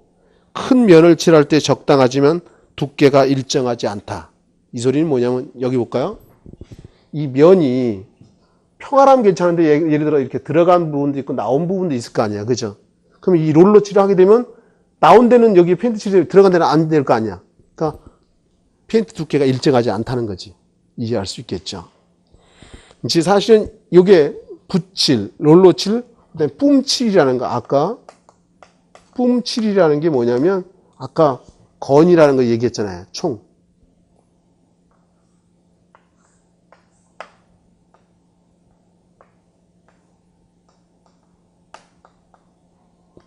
[SPEAKER 1] 큰 면을 칠할 때 적당하지만 두께가 일정하지 않다. 이 소리는 뭐냐면 여기 볼까요? 이 면이 평활하면 괜찮은데 예를 들어 이렇게 들어간 부분도 있고 나온 부분도 있을 거 아니야. 그죠? 그럼 이 롤러 칠을 하게 되면 나온 데는 여기 페인트 칠이 들어간 데는 안 될 거 아니야. 그러니까 페인트 두께가 일정하지 않다는 거지. 이해할 수 있겠죠. 이제 사실은 이게 붓칠, 롤러칠, 그다음에 뿜칠이라는 거. 아까 뿜칠이라는 게 뭐냐면 아까 건이라는 거 얘기했잖아요. 총.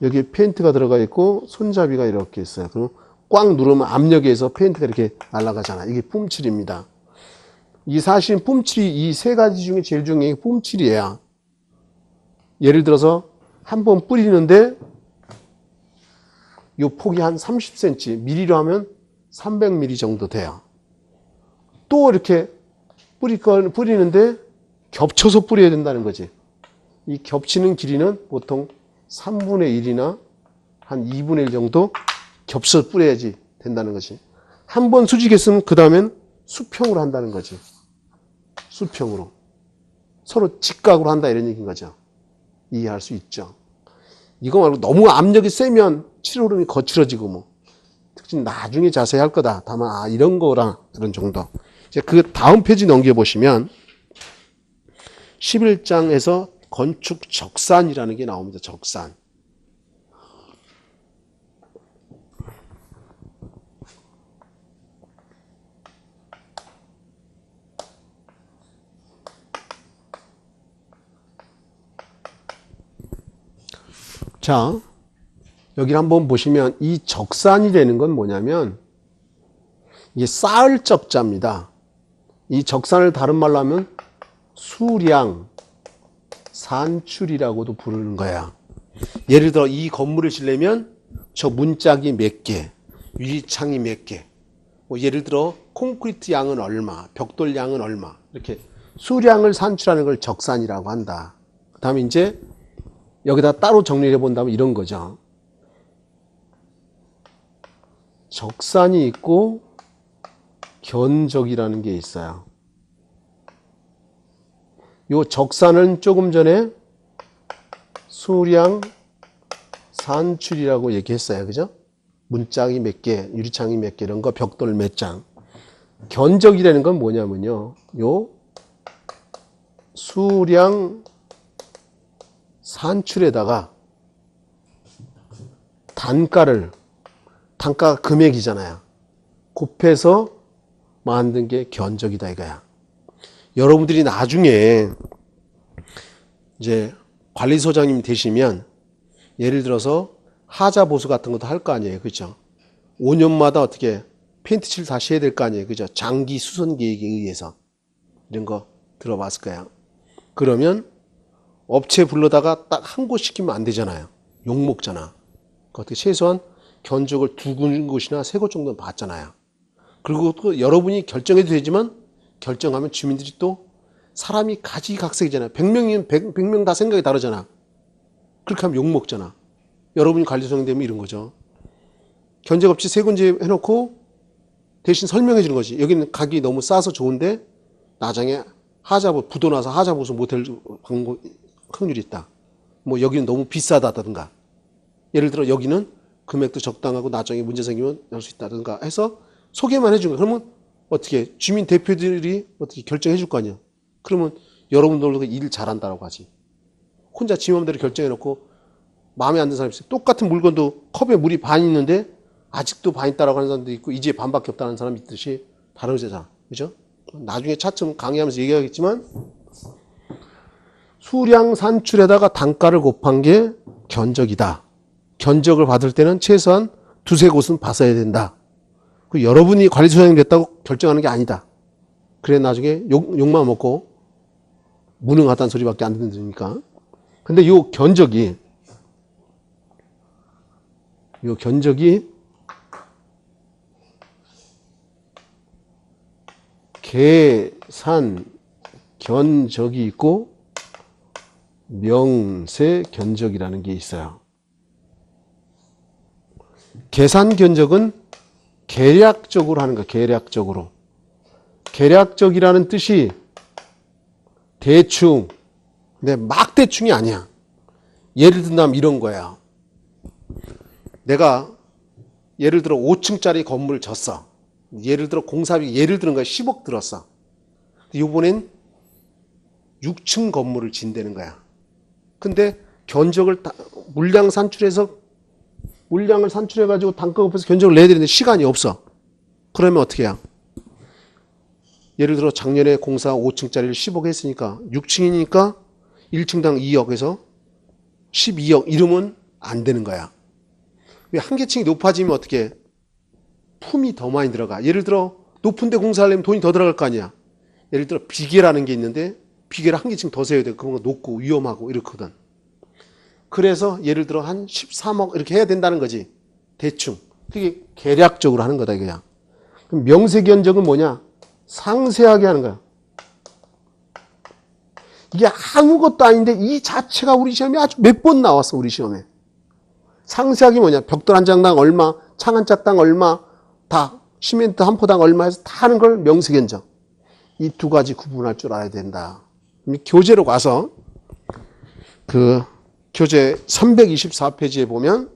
[SPEAKER 1] 여기 페인트가 들어가 있고 손잡이가 이렇게 있어요. 그럼 꽉 누르면 압력에 의해서 페인트가 이렇게 날아가잖아. 이게 뿜칠입니다. 이 사실 뿜칠이 이 세 가지 중에 제일 중요한 게 뿜칠이에요. 예를 들어서 한 번 뿌리는데 이 폭이 한 30cm, 미리로 하면 300mm 정도 돼요. 또 이렇게 뿌리는데 겹쳐서 뿌려야 된다는 거지. 이 겹치는 길이는 보통 3분의 1이나 한 2분의 1 정도 겹쳐서 뿌려야지 된다는 거지. 한 번 수직했으면 그 다음엔 수평으로 한다는 거지. 수평으로. 서로 직각으로 한다 이런 얘기인 거죠. 이해할 수 있죠. 이거 말고 너무 압력이 세면 칠흐름이 거칠어지고 뭐. 특히 나중에 자세히 할 거다. 다만 이런 거라 이런 정도. 이제 그 다음 페이지 넘겨보시면 11장에서 건축 적산이라는 게 나옵니다. 적산. 자, 여기 한번 보시면 이 적산이라는 건 뭐냐면 이게 쌓을 적자입니다. 이 적산을 다른 말로 하면 수량, 산출이라고도 부르는 거야. 예를 들어 이 건물을 지려면 저 문짝이 몇 개, 유리창이 몇 개, 뭐 예를 들어 콘크리트 양은 얼마, 벽돌 양은 얼마, 이렇게 수량을 산출하는 걸 적산이라고 한다. 그 다음에 이제 여기다 따로 정리를 해본다면 이런 거죠. 적산이 있고 견적이라는 게 있어요. 요 적산은 조금 전에 수량 산출이라고 얘기했어요. 그죠? 문짝이 몇 개, 유리창이 몇 개, 이런 거, 벽돌 몇 장. 견적이라는 건 뭐냐면요. 요 수량 산출에다가 단가가 금액이잖아요. 곱해서 만든 게 견적이다 이거야. 여러분들이 나중에 이제 관리소장님 되시면 예를 들어서 하자 보수 같은 것도 할 거 아니에요. 그죠? 5년마다 어떻게 페인트 칠 다시 해야 될 거 아니에요. 그죠? 장기 수선 계획에 의해서. 이런 거 들어봤을 거야. 그러면 업체 불러다가 딱 한 곳 시키면 안 되잖아요. 욕먹잖아. 어떻게 최소한 견적을 2곳이나 3곳 정도는 봤잖아요. 그리고 또 여러분이 결정해도 되지만 결정하면 주민들이 또 사람이 가지각색이잖아요. 100명이면 100명 다 생각이 다르잖아. 그렇게 하면 욕먹잖아. 여러분이 관리소장 되면 이런 거죠. 견적업체 3군데 해놓고 대신 설명해 주는 거지. 여기는 가격이 너무 싸서 좋은데 나중에 부도 나서 하자보수 못할 확률이 있다. 뭐 여기는 너무 비싸다든가. 예를 들어 여기는 금액도 적당하고 나중에 문제 생기면 할 수 있다든가 해서 소개만 해준 거야. 그러면 어떻게 주민 대표들이 어떻게 결정해 줄 거 아니야. 그러면 여러분들도 일 잘한다라고 하지. 혼자 지 맘대로 결정해 놓고 마음에 안 드는 사람이 있어요. 똑같은 물건도 컵에 물이 반 있는데 아직도 반 있다라고 하는 사람도 있고 이제 반밖에 없다는 사람이 있듯이 다르잖아. 그죠? 나중에 차츰 강의하면서 얘기하겠지만 수량 산출에다가 단가를 곱한 게 견적이다. 견적을 받을 때는 최소한 2-3곳은 봤어야 된다. 여러분이 관리소장이 됐다고 결정하는 게 아니다. 그래 나중에 욕만 먹고 무능하다는 소리밖에 안 들으니까. 근데 요 견적이 계산 견적이 있고 명세 견적이라는 게 있어요. 계산 견적은 계략적으로 하는 거야. 계략적으로. 계략적이라는 뜻이 대충, 근데 막 대충이 아니야. 예를 든다면 이런 거야. 내가 예를 들어 5층짜리 건물을 졌어. 예를 들어 공사비 예를 드는 거야. 10억 들었어. 이번엔 6층 건물을 진다는 거야. 근데 견적을 물량을 산출해가지고 단가 곱해서 견적을 내야 되는데 시간이 없어. 그러면 어떻게 해야? 예를 들어 작년에 공사 5층짜리를 10억 했으니까 6층이니까 1층당 2억에서 12억 이러면 안 되는 거야. 왜 한 개층이 높아지면 어떻게 해? 품이 더 많이 들어가. 예를 들어 높은데 공사하려면 돈이 더 들어갈 거 아니야. 예를 들어 비계라는 게 있는데 비계를 한 개층 더 세워야 돼. 그런 거 높고 위험하고 이렇거든. 그래서 예를 들어 한 13억 이렇게 해야 된다는 거지. 대충. 그게 계략적으로 하는 거다 이거야. 그럼 명세견적은 뭐냐? 상세하게 하는 거야. 이게 아무것도 아닌데 이 자체가 우리 시험에 아주 몇 번 나왔어. 우리 시험에. 상세하게 뭐냐? 벽돌 한 장당 얼마, 창 한 짝당 얼마, 다 시멘트 한 포당 얼마 해서 다 하는 걸 명세견적. 이 두 가지 구분할 줄 알아야 된다. 교재로 가서 그 교재 324페이지에 보면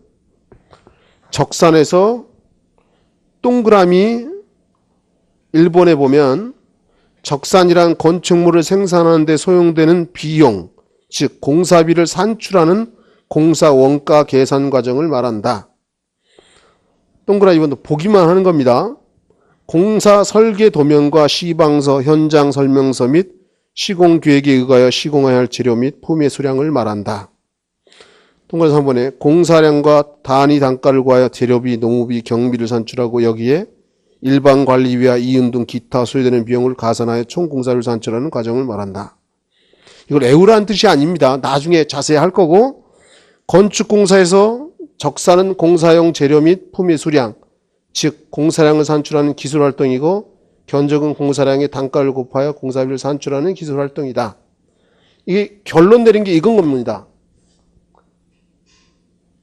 [SPEAKER 1] 적산에서 동그라미 1번에 보면 적산이란 건축물을 생산하는 데 소용되는 비용, 즉 공사비를 산출하는 공사 원가 계산 과정을 말한다. 동그라미 2번도 보기만 하는 겁니다. 공사 설계 도면과 시방서, 현장 설명서 및 시공 계획에 의하여 시공해야 할 재료 및 폼의 수량을 말한다. 동그라미 3번에 공사량과 단위 단가를 구하여 재료비, 농우비, 경비를 산출하고 여기에 일반 관리비와 이윤 등 기타 소요되는 비용을 가산하여 총 공사비를 산출하는 과정을 말한다. 이걸 외우라는 뜻이 아닙니다. 나중에 자세히 할 거고, 건축공사에서 적사는 공사용 재료 및 품의 수량, 즉 공사량을 산출하는 기술활동이고, 견적은 공사량의 단가를 곱하여 공사비를 산출하는 기술활동이다. 이게 결론 내린 게 이건 겁니다.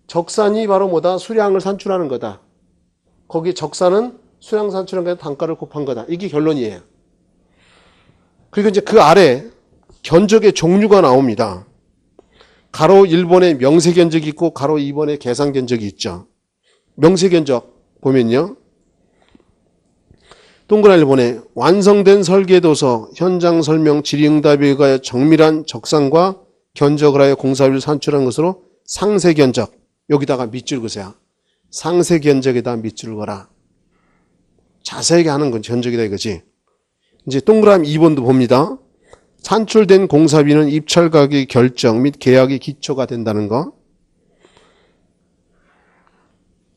[SPEAKER 1] 적산이 바로 뭐다? 수량을 산출하는 거다. 거기 적산은 수량 산출한 게 단가를 곱한 거다. 이게 결론이에요. 그리고 이제 그 아래 견적의 종류가 나옵니다. 가로 1번에 명세견적이 있고 가로 2번에 계산견적이 있죠. 명세견적 보면요. 동그라미 1번에 완성된 설계도서, 현장 설명, 질의응답에 의하여 정밀한 적산과 견적을 하여 공사비를 산출한 것으로 상세견적. 여기다가 밑줄 그으세요. 상세견적에다 밑줄을 그어라. 자세하게 하는 건 견적이다 이거지. 이제 동그라미 2번도 봅니다. 산출된 공사비는 입찰 가격의 결정 및 계약의 기초가 된다는 거.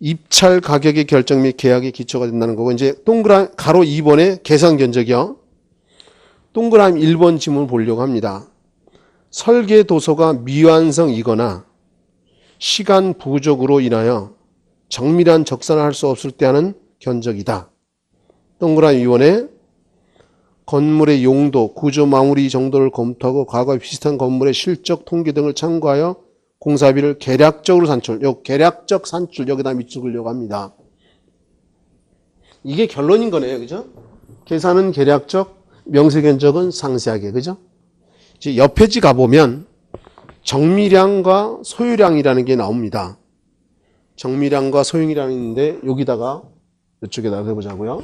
[SPEAKER 1] 입찰 가격의 결정 및 계약의 기초가 된다는 거고, 이제 동그라미 가로 2번에 계산 견적이요. 동그라미 1번 지문을 보려고 합니다. 설계 도서가 미완성이거나 시간 부족으로 인하여 정밀한 적산을 할 수 없을 때 하는 견적이다. 동그라미 2번에 건물의 용도, 구조 마무리 정도를 검토하고 과거에 비슷한 건물의 실적 통계 등을 참고하여 공사비를 계략적으로 산출, 요 계략적 산출 여기다 밑줄 그으려고 합니다. 이게 결론인 거네요. 그죠? 계산은 계략적, 명세견적은 상세하게. 그죠? 이제 옆 페이지 가보면 정미량과 소유량이라는 게 나옵니다. 정미량과 소유량이 있는데 여기다가 이쪽에다가 해보자고요.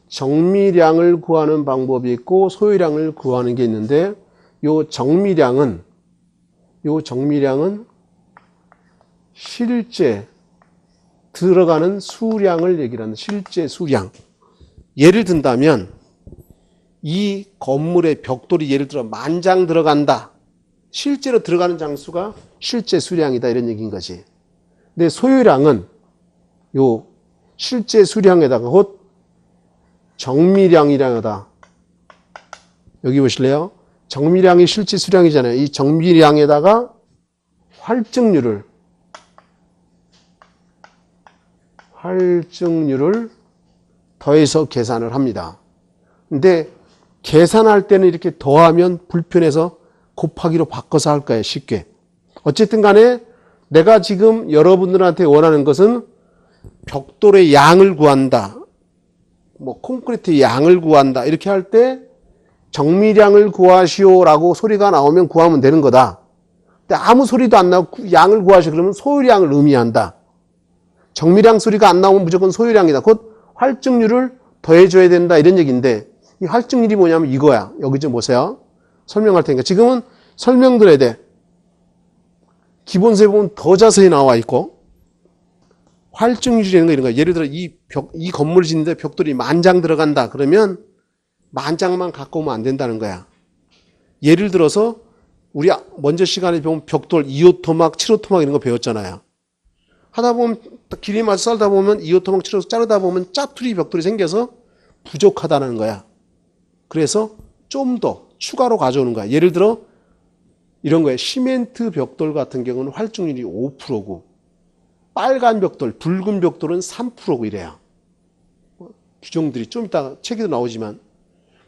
[SPEAKER 1] 정미량을 구하는 방법이 있고 소유량을 구하는 게 있는데 요 정미량은 실제 들어가는 수량을 얘기를 하는 실제 수량. 예를 든다면 이 건물의 벽돌이 예를 들어 10,000장 들어간다. 실제로 들어가는 장수가 실제 수량이다 이런 얘기인 거지. 근데 소유량은 요 실제 수량에다가 곧 정미량이라다. 여기 보실래요? 정미량이 실제 수량이잖아요. 이 정미량에다가 활증률을 더해서 계산을 합니다. 근데 계산할 때는 이렇게 더하면 불편해서 곱하기로 바꿔서 할 거예요. 쉽게. 어쨌든 간에 내가 지금 여러분들한테 원하는 것은 벽돌의 양을 구한다. 뭐 콘크리트 양을 구한다. 이렇게 할 때 정미량을 구하시오라고 소리가 나오면 구하면 되는 거다. 근데 아무 소리도 안 나고 양을 구하시오 그러면 소유량을 의미한다. 정미량 소리가 안 나오면 무조건 소유량이다. 곧 활증률을 더해줘야 된다. 이런 얘기인데 이 활증률이 뭐냐면 이거야. 여기 좀 보세요. 설명할 테니까. 지금은 설명드려야 돼. 기본서에 보면 더 자세히 나와 있고 활증률이라는 거 이런 거야. 예를 들어 이 건물을 짓는데 벽돌이 10,000장 들어간다. 그러면 10,000장만 갖고 오면 안 된다는 거야. 예를 들어서 우리 먼저 시간에 보면 벽돌 2호토막, 7호토막 이런 거 배웠잖아요. 하다 보면 길이 맞서 썰다 보면 2호토막, 7호토막 자르다 보면 짜투리 벽돌이 생겨서 부족하다는 거야. 그래서 좀 더 추가로 가져오는 거야. 예를 들어 이런 거예요. 시멘트 벽돌 같은 경우는 활증률이 5%고 빨간 벽돌, 붉은 벽돌은 3%고 이래요. 규정들이 좀 이따가 책에도 나오지만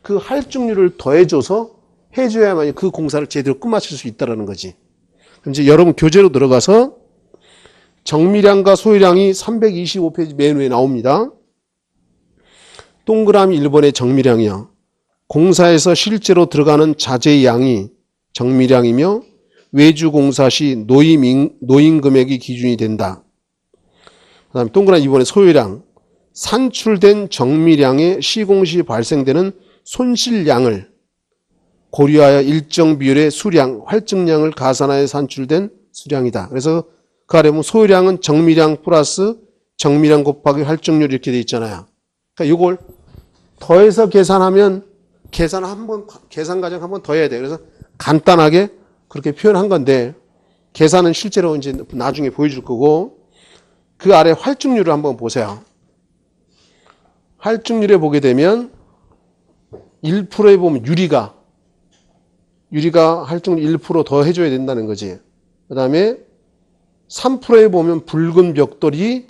[SPEAKER 1] 그 활증률을 더해줘서 해줘야만 그 공사를 제대로 끝마칠 수 있다는 거지. 그럼 이제 여러분 교재로 들어가서 정미량과 소유량이 325페이지 맨 위에 나옵니다. 동그라미 1번의 정미량이요. 공사에서 실제로 들어가는 자재의 양이 정미량이며 외주 공사 시 노임 금액이 기준이 된다. 그 다음에 동그라미 2번의 소유량. 산출된 정미량에 시공시 발생되는 손실량을 고려하여 일정 비율의 수량, 활증량을 가산하여 산출된 수량이다. 그래서 그 아래 보면 소유량은 정미량 플러스 정미량 곱하기 활정률 이렇게 돼 있잖아요. 그러니까 이걸 더해서 계산하면 계산 과정 한 번 더 해야 돼요. 그래서 간단하게 그렇게 표현한 건데 계산은 실제로 이제 나중에 보여줄 거고 그 아래 활증률을 한번 보세요. 활증률에 보게 되면 1%에 보면 유리가 활증률 1% 더 해줘야 된다는 거지. 그 다음에 3%에 보면 붉은 벽돌이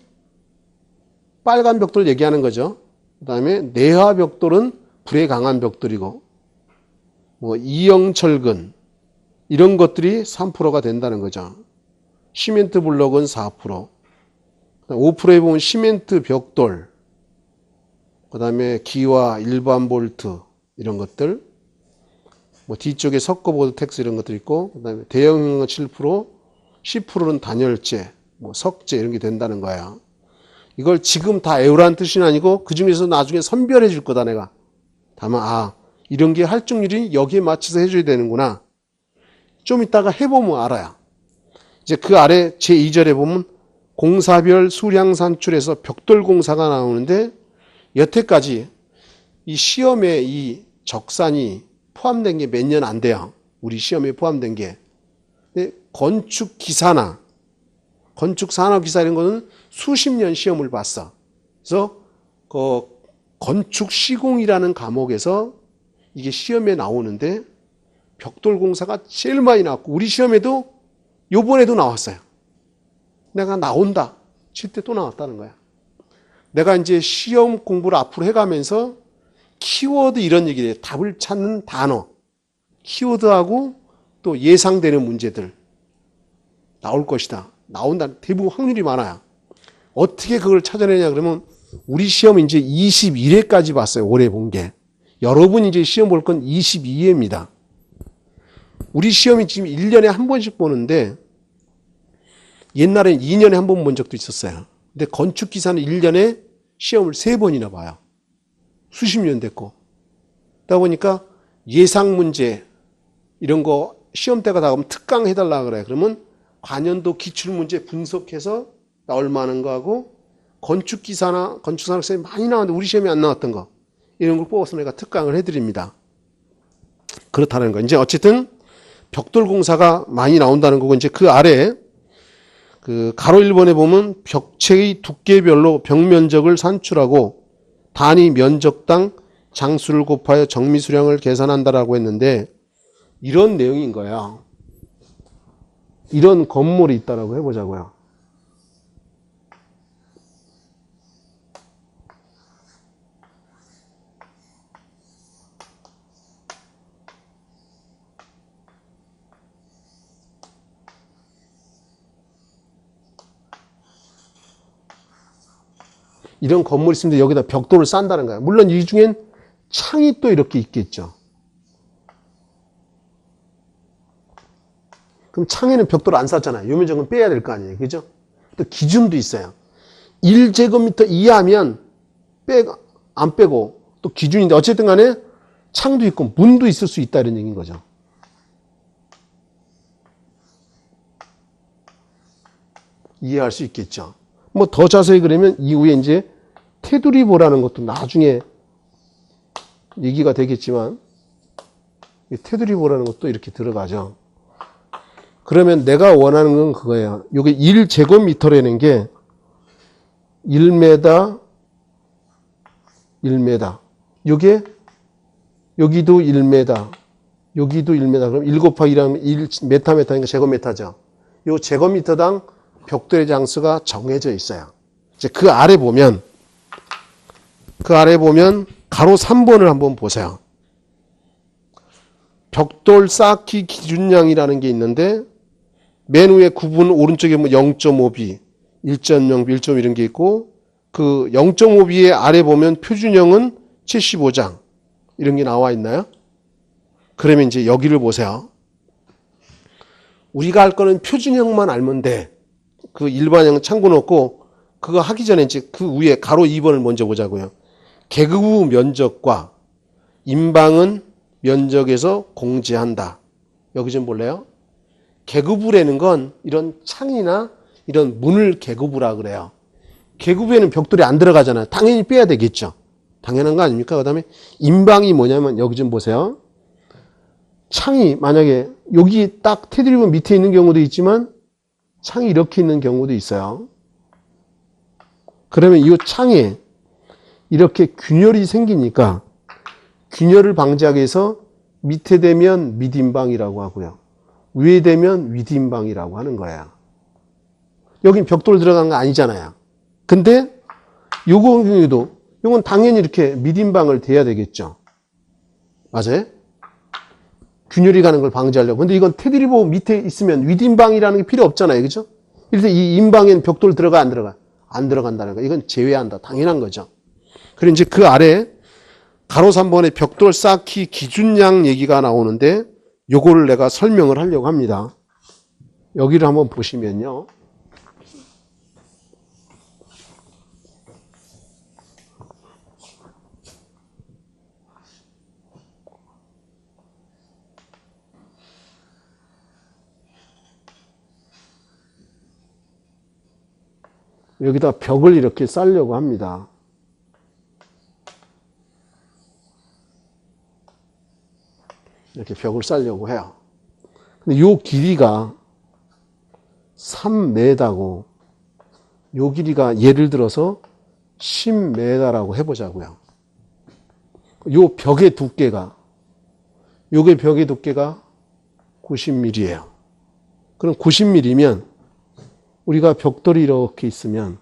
[SPEAKER 1] 빨간 벽돌 얘기하는 거죠. 그 다음에 내화 벽돌은 불에 강한 벽돌이고 뭐 이영철근 이런 것들이 3%가 된다는 거죠. 시멘트 블록은 4%, 5%에 보면 시멘트 벽돌, 그 다음에 기와 일반 볼트 이런 것들, 뭐 뒤쪽에 석고보드 텍스 이런 것들 있고, 그 다음에 대형은 7%, 10%는 단열재, 뭐 석재 이런 게 된다는 거야. 이걸 지금 다 외우라는 뜻은 아니고 그 중에서 나중에 선별해 줄 거다 내가. 다만 이런 게 활증률이 여기에 맞춰서 해줘야 되는구나. 좀 이따가 해보면 알아요. 이제 그 아래 제2절에 보면 공사별 수량 산출에서 벽돌 공사가 나오는데 여태까지 이 시험에 이 적산이 포함된 게 몇 년 안 돼요. 우리 시험에 포함된 게. 근데 건축 기사나 건축 산업 기사 이런 거는 수십 년 시험을 봤어. 그래서 그 건축 시공이라는 과목에서 이게 시험에 나오는데 벽돌 공사가 제일 많이 나왔고 우리 시험에도 요번에도 나왔어요. 내가 나온다 칠 때 또 나왔다는 거야. 내가 이제 시험 공부를 앞으로 해가면서 키워드 이런 얘기를 해요. 답을 찾는 단어 키워드하고 또 예상되는 문제들 나올 것이다. 나온다. 대부분 확률이 많아요. 어떻게 그걸 찾아내냐 그러면 우리 시험 이제 21회까지 봤어요. 올해 본 게. 여러분 이제 시험 볼 건 22회입니다. 우리 시험이 지금 1년에 한 번씩 보는데 옛날엔 2년에 한 번 본 적도 있었어요. 근데 건축기사는 1년에 시험을 3번이나 봐요. 수십 년 됐고. 그러다 보니까 예상 문제 이런 거 시험 때가 다가오면 특강 해달라 그래요. 그러면 관연도 기출문제 분석해서 나올 만한 거하고 건축기사나 건축산업 시험이 많이 나왔는데 우리 시험에 안 나왔던 거 이런 걸 뽑아서 내가 특강을 해드립니다. 그렇다는 거. 이제 어쨌든 벽돌 공사가 많이 나온다는 거고 이제 그 아래 그 가로 1번에 보면 벽체의 두께별로 벽 면적을 산출하고 단위 면적당 장수를 곱하여 정미 수량을 계산한다라고 했는데 이런 내용인 거야. 이런 건물이 있다라고 해보자고요. 이런 건물이 있으면 여기다 벽돌을 싼다는 거야. 물론 이 중엔 창이 또 이렇게 있겠죠. 그럼 창에는 벽돌을 안 쌌잖아요. 요 면적은 빼야 될 거 아니에요. 그죠? 또 기준도 있어요. 1제곱미터 이하면 안 빼고 또 기준인데 어쨌든 간에 창도 있고 문도 있을 수 있다 이런 얘기인 거죠. 이해할 수 있겠죠. 뭐 더 자세히 그러면 이후에 이제 테두리 보라는 것도 나중에 얘기가 되겠지만 테두리 보라는 것도 이렇게 들어가죠. 그러면 내가 원하는 건 그거예요. 이게 1제곱미터라는 게 1m, 1m. 요게 여기도 1m, 여기도 1m. 그럼 1 곱하기 1하면 1m니까 제곱미터죠. 요 제곱미터당 벽돌의 장수가 정해져 있어요. 이제 그 아래 보면 가로 3번을 한번 보세요. 벽돌 쌓기 기준량이라는 게 있는데 맨 위에 9분 오른쪽에 뭐 0.5B, 1.0B, 1.5 이런 게 있고 그 0.5B의 아래 보면 표준형은 75장 이런 게 나와 있나요? 그러면 이제 여기를 보세요. 우리가 할 거는 표준형만 알면 돼. 그 일반형 참고 놓고 그거 하기 전에 이제 그 위에 가로 2번을 먼저 보자고요. 계급부 면적과 임방은 면적에서 공제한다. 여기 좀 볼래요? 계급부라는 건 이런 창이나 이런 문을 계급부라 그래요. 계급부에는 벽돌이 안 들어가잖아요. 당연히 빼야 되겠죠. 당연한 거 아닙니까? 그 다음에 인방이 뭐냐면 여기 좀 보세요. 창이 만약에 여기 딱 테두리문 밑에 있는 경우도 있지만 창이 이렇게 있는 경우도 있어요. 그러면 이 창에 이렇게 균열이 생기니까 균열을 방지하기 위해서 밑에 되면 밑인방이라고 하고요. 위에 되면 윗인방이라고 하는 거예요. 여긴 벽돌 들어간 거 아니잖아요. 근데 요거 경우도 요건 당연히 이렇게 밑인방을 대야 되겠죠. 맞아요? 균열이 가는 걸 방지하려고. 근데 이건 테두리보 밑에 있으면 윗인방이라는 게 필요 없잖아요. 그죠? 이럴 때 이 인방엔 벽돌 들어가 안 들어가? 안 들어간다는 거. 이건 제외한다. 당연한 거죠. 그리고 이제 그 아래 가로 3번에 벽돌 쌓기 기준량 얘기가 나오는데 요거를 내가 설명을 하려고 합니다. 여기를 한번 보시면요. 여기다 벽을 이렇게 쌓으려고 합니다. 이렇게 벽을 쌓으려고 해요. 근데 요 길이가 3m고 요 길이가 예를 들어서 10m라고 해보자고요. 요 벽의 두께가 요게 벽의 두께가 90mm예요. 그럼 90mm면 우리가 벽돌이 이렇게 있으면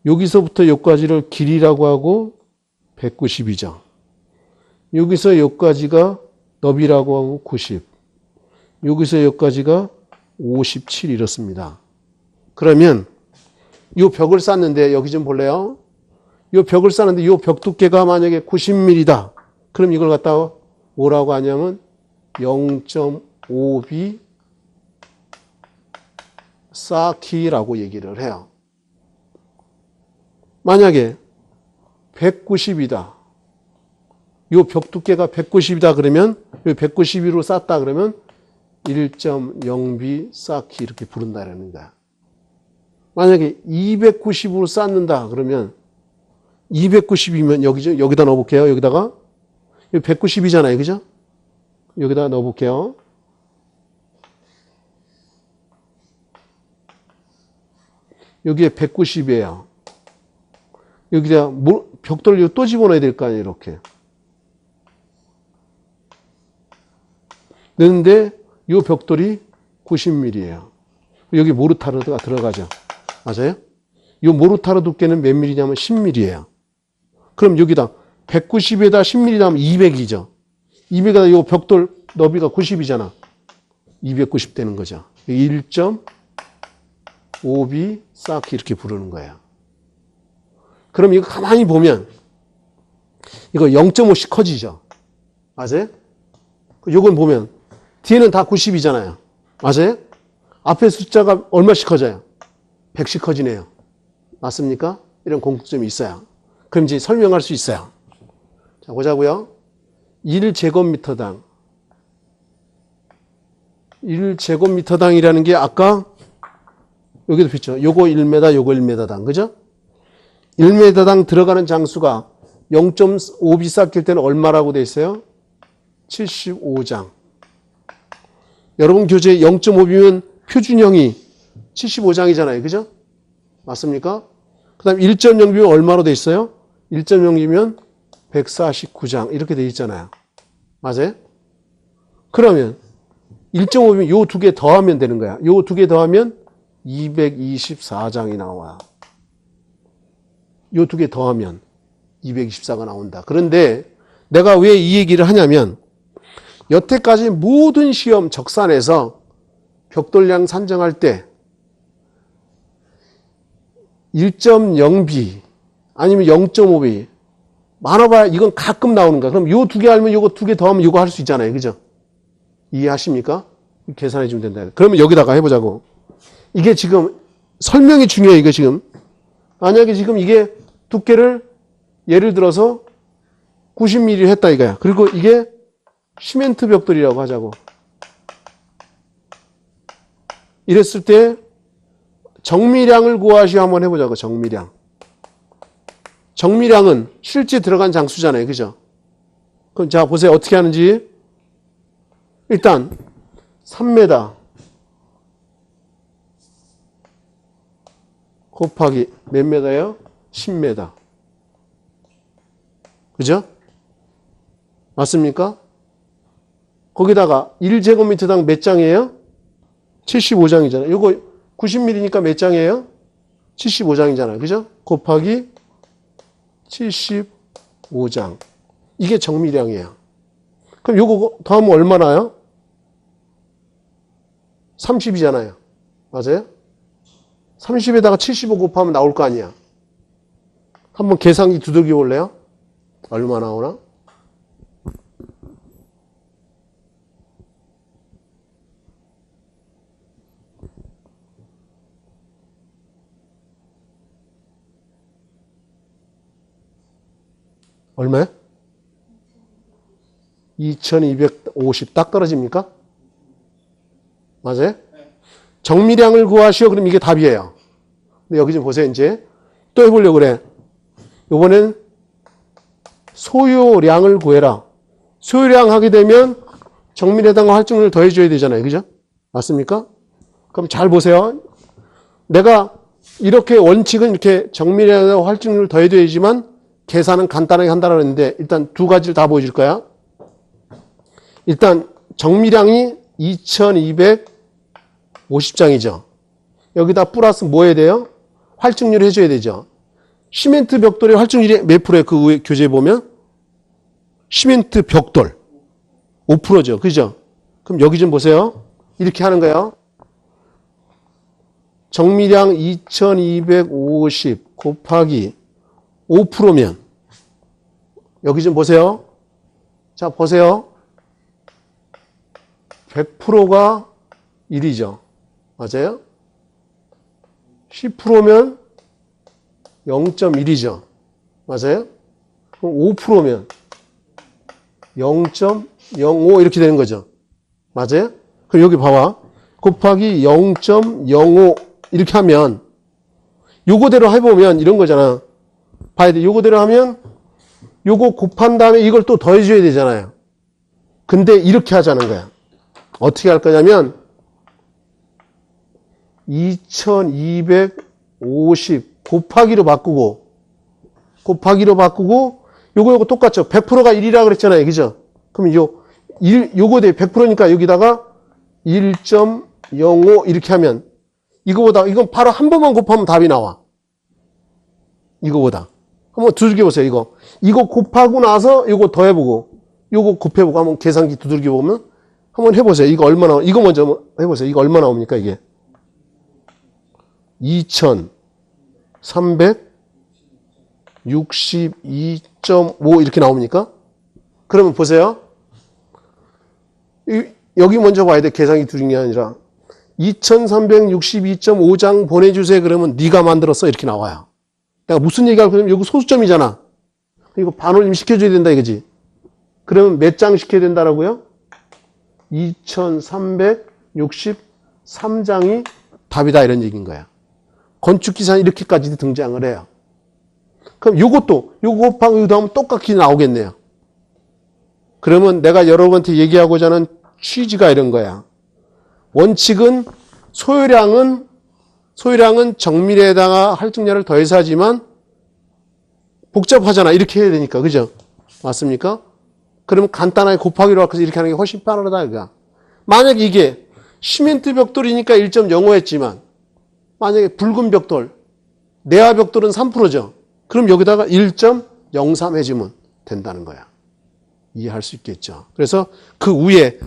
[SPEAKER 1] 여기서부터 여기까지를 길이라고 하고 190이죠. 여기서 여기까지가 너비라고 하고 90. 여기서 여기까지가 57 이렇습니다. 그러면 이 벽을 쌓는데 여기 좀 볼래요? 이 벽을 쌓는데 이 벽 두께가 만약에 90mm다. 그럼 이걸 갖다가 뭐라고 하냐면 0.5b 쌓기라고 얘기를 해요. 만약에 190이다. 이 벽 두께가 190이다 그러면 192로 쌓다 그러면 1.0b 쌓기 이렇게 부른다라는 거야. 만약에 290으로 쌓는다 그러면 290이면 여기다 넣어볼게요. 여기다가 190이잖아요. 그죠? 여기다 넣어볼게요. 여기에 190이에요. 여기다 벽돌을 또 집어넣어야 될 거 아니에요. 이렇게. 넣는데 이 벽돌이 90mm예요. 여기 모르타르가 들어가죠. 맞아요? 이 모르타르 두께는 몇 mm냐면 10mm예요. 그럼 여기다 190에다 10mm 하면 200이죠. 200에다 이 벽돌 너비가 90이잖아. 290 되는 거죠. 1.5b 쌓기 이렇게 부르는 거예요. 그럼 이거 가만히 보면 이거 0.5씩 커지죠. 맞아요? 요건 보면 뒤에는 다 90이잖아요. 맞아요? 앞에 숫자가 얼마씩 커져요? 100씩 커지네요. 맞습니까? 이런 공통점이 있어요. 그럼 이제 설명할 수 있어요. 자, 보자고요. 1제곱미터당 1제곱미터당이라는 게 아까 여기도 있죠. 요거 1m, 요거 1m당. 그죠? 1m당 들어가는 장수가 0.5b 쌓일 때는 얼마라고 돼 있어요? 75장. 여러분 교재 0.5b면 표준형이 75장이잖아요. 그죠? 맞습니까? 그 다음 1.0b면 얼마로 돼 있어요? 1.0b면 149장. 이렇게 돼 있잖아요. 맞아요? 그러면 1.5b면 요 두 개 더하면 되는 거야. 요 두 개 더하면 224장이 나와요. 요 두 개 더하면 224가 나온다. 그런데 내가 왜 이 얘기를 하냐면 여태까지 모든 시험 적산에서 벽돌량 산정할 때 1.0b 아니면 0.5b 많아봐야 이건 가끔 나오는 거야. 그럼 요 두 개 알면 요거 두 개 더하면 요거 할 수 있잖아요. 그죠? 이해하십니까? 계산해 주면 된다. 그러면 여기다가 해보자고. 이게 지금 설명이 중요해. 이거 지금 만약에 지금 이게 두께를 예를 들어서 90mm 했다 이거야. 그리고 이게 시멘트 벽돌이라고 하자고. 이랬을 때 정미량을 구하시오 한번 해보자고. 정미량. 정미량은 실제 들어간 장수잖아요. 그죠? 그럼 자 보세요. 어떻게 하는지. 일단 3m 곱하기 몇 m예요? 10m. 그죠? 맞습니까? 거기다가 1제곱미터당 몇 장이에요? 75장이잖아요. 이거 90mm니까 몇 장이에요? 75장이잖아요. 그죠? 곱하기 75장. 이게 정미량이에요. 그럼 요거 더하면 얼마나요? 30이잖아요. 맞아요? 30에다가 75 곱하면 나올 거 아니야. 한번 계산기 두들겨 볼래요? 얼마 나오나? 얼마야? 2250 딱 떨어집니까? 맞아요? 정미량을 구하시오. 그럼 이게 답이에요. 근데 여기 좀 보세요. 이제 또 해보려고 그래. 이번엔 소요량을 구해라. 소요량 하게 되면 정밀에다가 활증률을 더해줘야 되잖아요. 그죠? 맞습니까? 그럼 잘 보세요. 내가 이렇게 원칙은 이렇게 정밀에다가 활증률을 더해줘야지만 계산은 간단하게 한다고 했는데 일단 두 가지를 다 보여줄 거야. 일단 정미량이 2250장이죠. 여기다 플러스 뭐 해야 돼요? 활증률 해줘야 되죠. 시멘트 벽돌의 활증률이 몇 프로예요? 그 위에 교재에 보면? 시멘트 벽돌 5%죠. 그죠? 그럼 여기 좀 보세요. 이렇게 하는 거예요. 정미량 2250 곱하기 5%면 여기 좀 보세요. 자, 보세요. 100%가 1이죠. 맞아요? 10%면 0.1이죠. 맞아요? 그럼 5%면 0.05 이렇게 되는 거죠. 맞아요? 그럼 여기 봐봐. 곱하기 0.05 이렇게 하면 요거대로 해보면 이런 거잖아. 봐야 돼. 요거대로 하면 요거 곱한 다음에 이걸 또 더해줘야 되잖아요. 근데 이렇게 하자는 거야. 어떻게 할 거냐면 2250 곱하기로 바꾸고 요거 똑같죠. 100%가 1이라 그랬잖아요. 그죠? 그럼 요거 대 100%니까 여기다가 1.05 이렇게 하면 이건 바로 한 번만 곱하면 답이 나와. 이거보다. 한번 두들겨 보세요. 이거 곱하고 나서 요거 더해보고 요거 곱해보고 한번 계산기 두들겨 보면 한번 해보세요. 이거 먼저 해보세요. 이거 얼마 나옵니까? 이게 2362.5 이렇게 나옵니까? 그러면 보세요. 여기 먼저 봐야 돼. 계산기 두는 게 아니라 2362.5장 보내주세요. 그러면 네가 만들었어. 이렇게 나와요. 내가 무슨 얘기할 거냐면 여기 소수점이잖아. 이거 반올림 시켜줘야 된다 이거지. 그러면 몇 장 시켜야 된다라고요? 2363장이 답이다 이런 얘기인 거야. 건축기사는 이렇게까지 등장을 해요. 그럼 요거 곱하고 이거 하면 똑같이 나오겠네요. 그러면 내가 여러분한테 얘기하고자 하는 취지가 이런 거야. 원칙은 소요량은 정밀에다가 활증량을 더해서 하지만 복잡하잖아. 이렇게 해야 되니까. 그죠? 맞습니까? 그러면 간단하게 곱하기로 해서 이렇게 하는 게 훨씬 빠르다. 그러니까. 만약에 이게 시멘트 벽돌이니까 1.05 했지만 만약에 붉은 벽돌, 내화 벽돌은 3%죠. 그럼 여기다가 1.03 해주면 된다는 거야. 이해할 수 있겠죠. 그래서 그 위에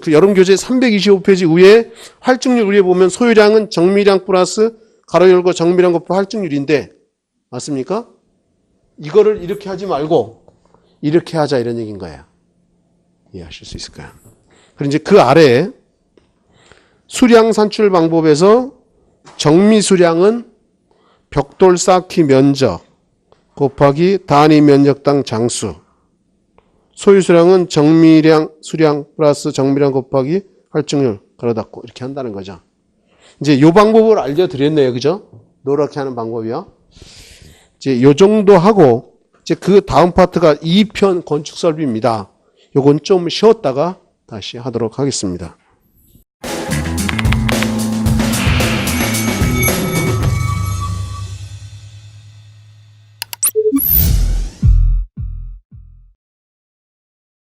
[SPEAKER 1] 그 여름교재 325페이지 위에 활증률 위에 보면 소요량은 정미량 플러스 가로 열고 정미량 곱하기 활증률인데 맞습니까? 이거를 이렇게 하지 말고 이렇게 하자 이런 얘기인 거예요. 이해하실 수 있을까요? 그리고 이제 그 아래에 수량 산출 방법에서 정미 수량은 벽돌 쌓기 면적 곱하기 단위 면적당 장수. 소유수량은 정미량, 수량 플러스 정미량 곱하기 활증률 가로 닫고 이렇게 한다는 거죠. 이제 요 방법을 알려드렸네요. 그죠? 노랗게 하는 방법이요. 이제 요 정도 하고 이제 그 다음 파트가 2편 건축 설비입니다. 요건 좀 쉬었다가 다시 하도록 하겠습니다.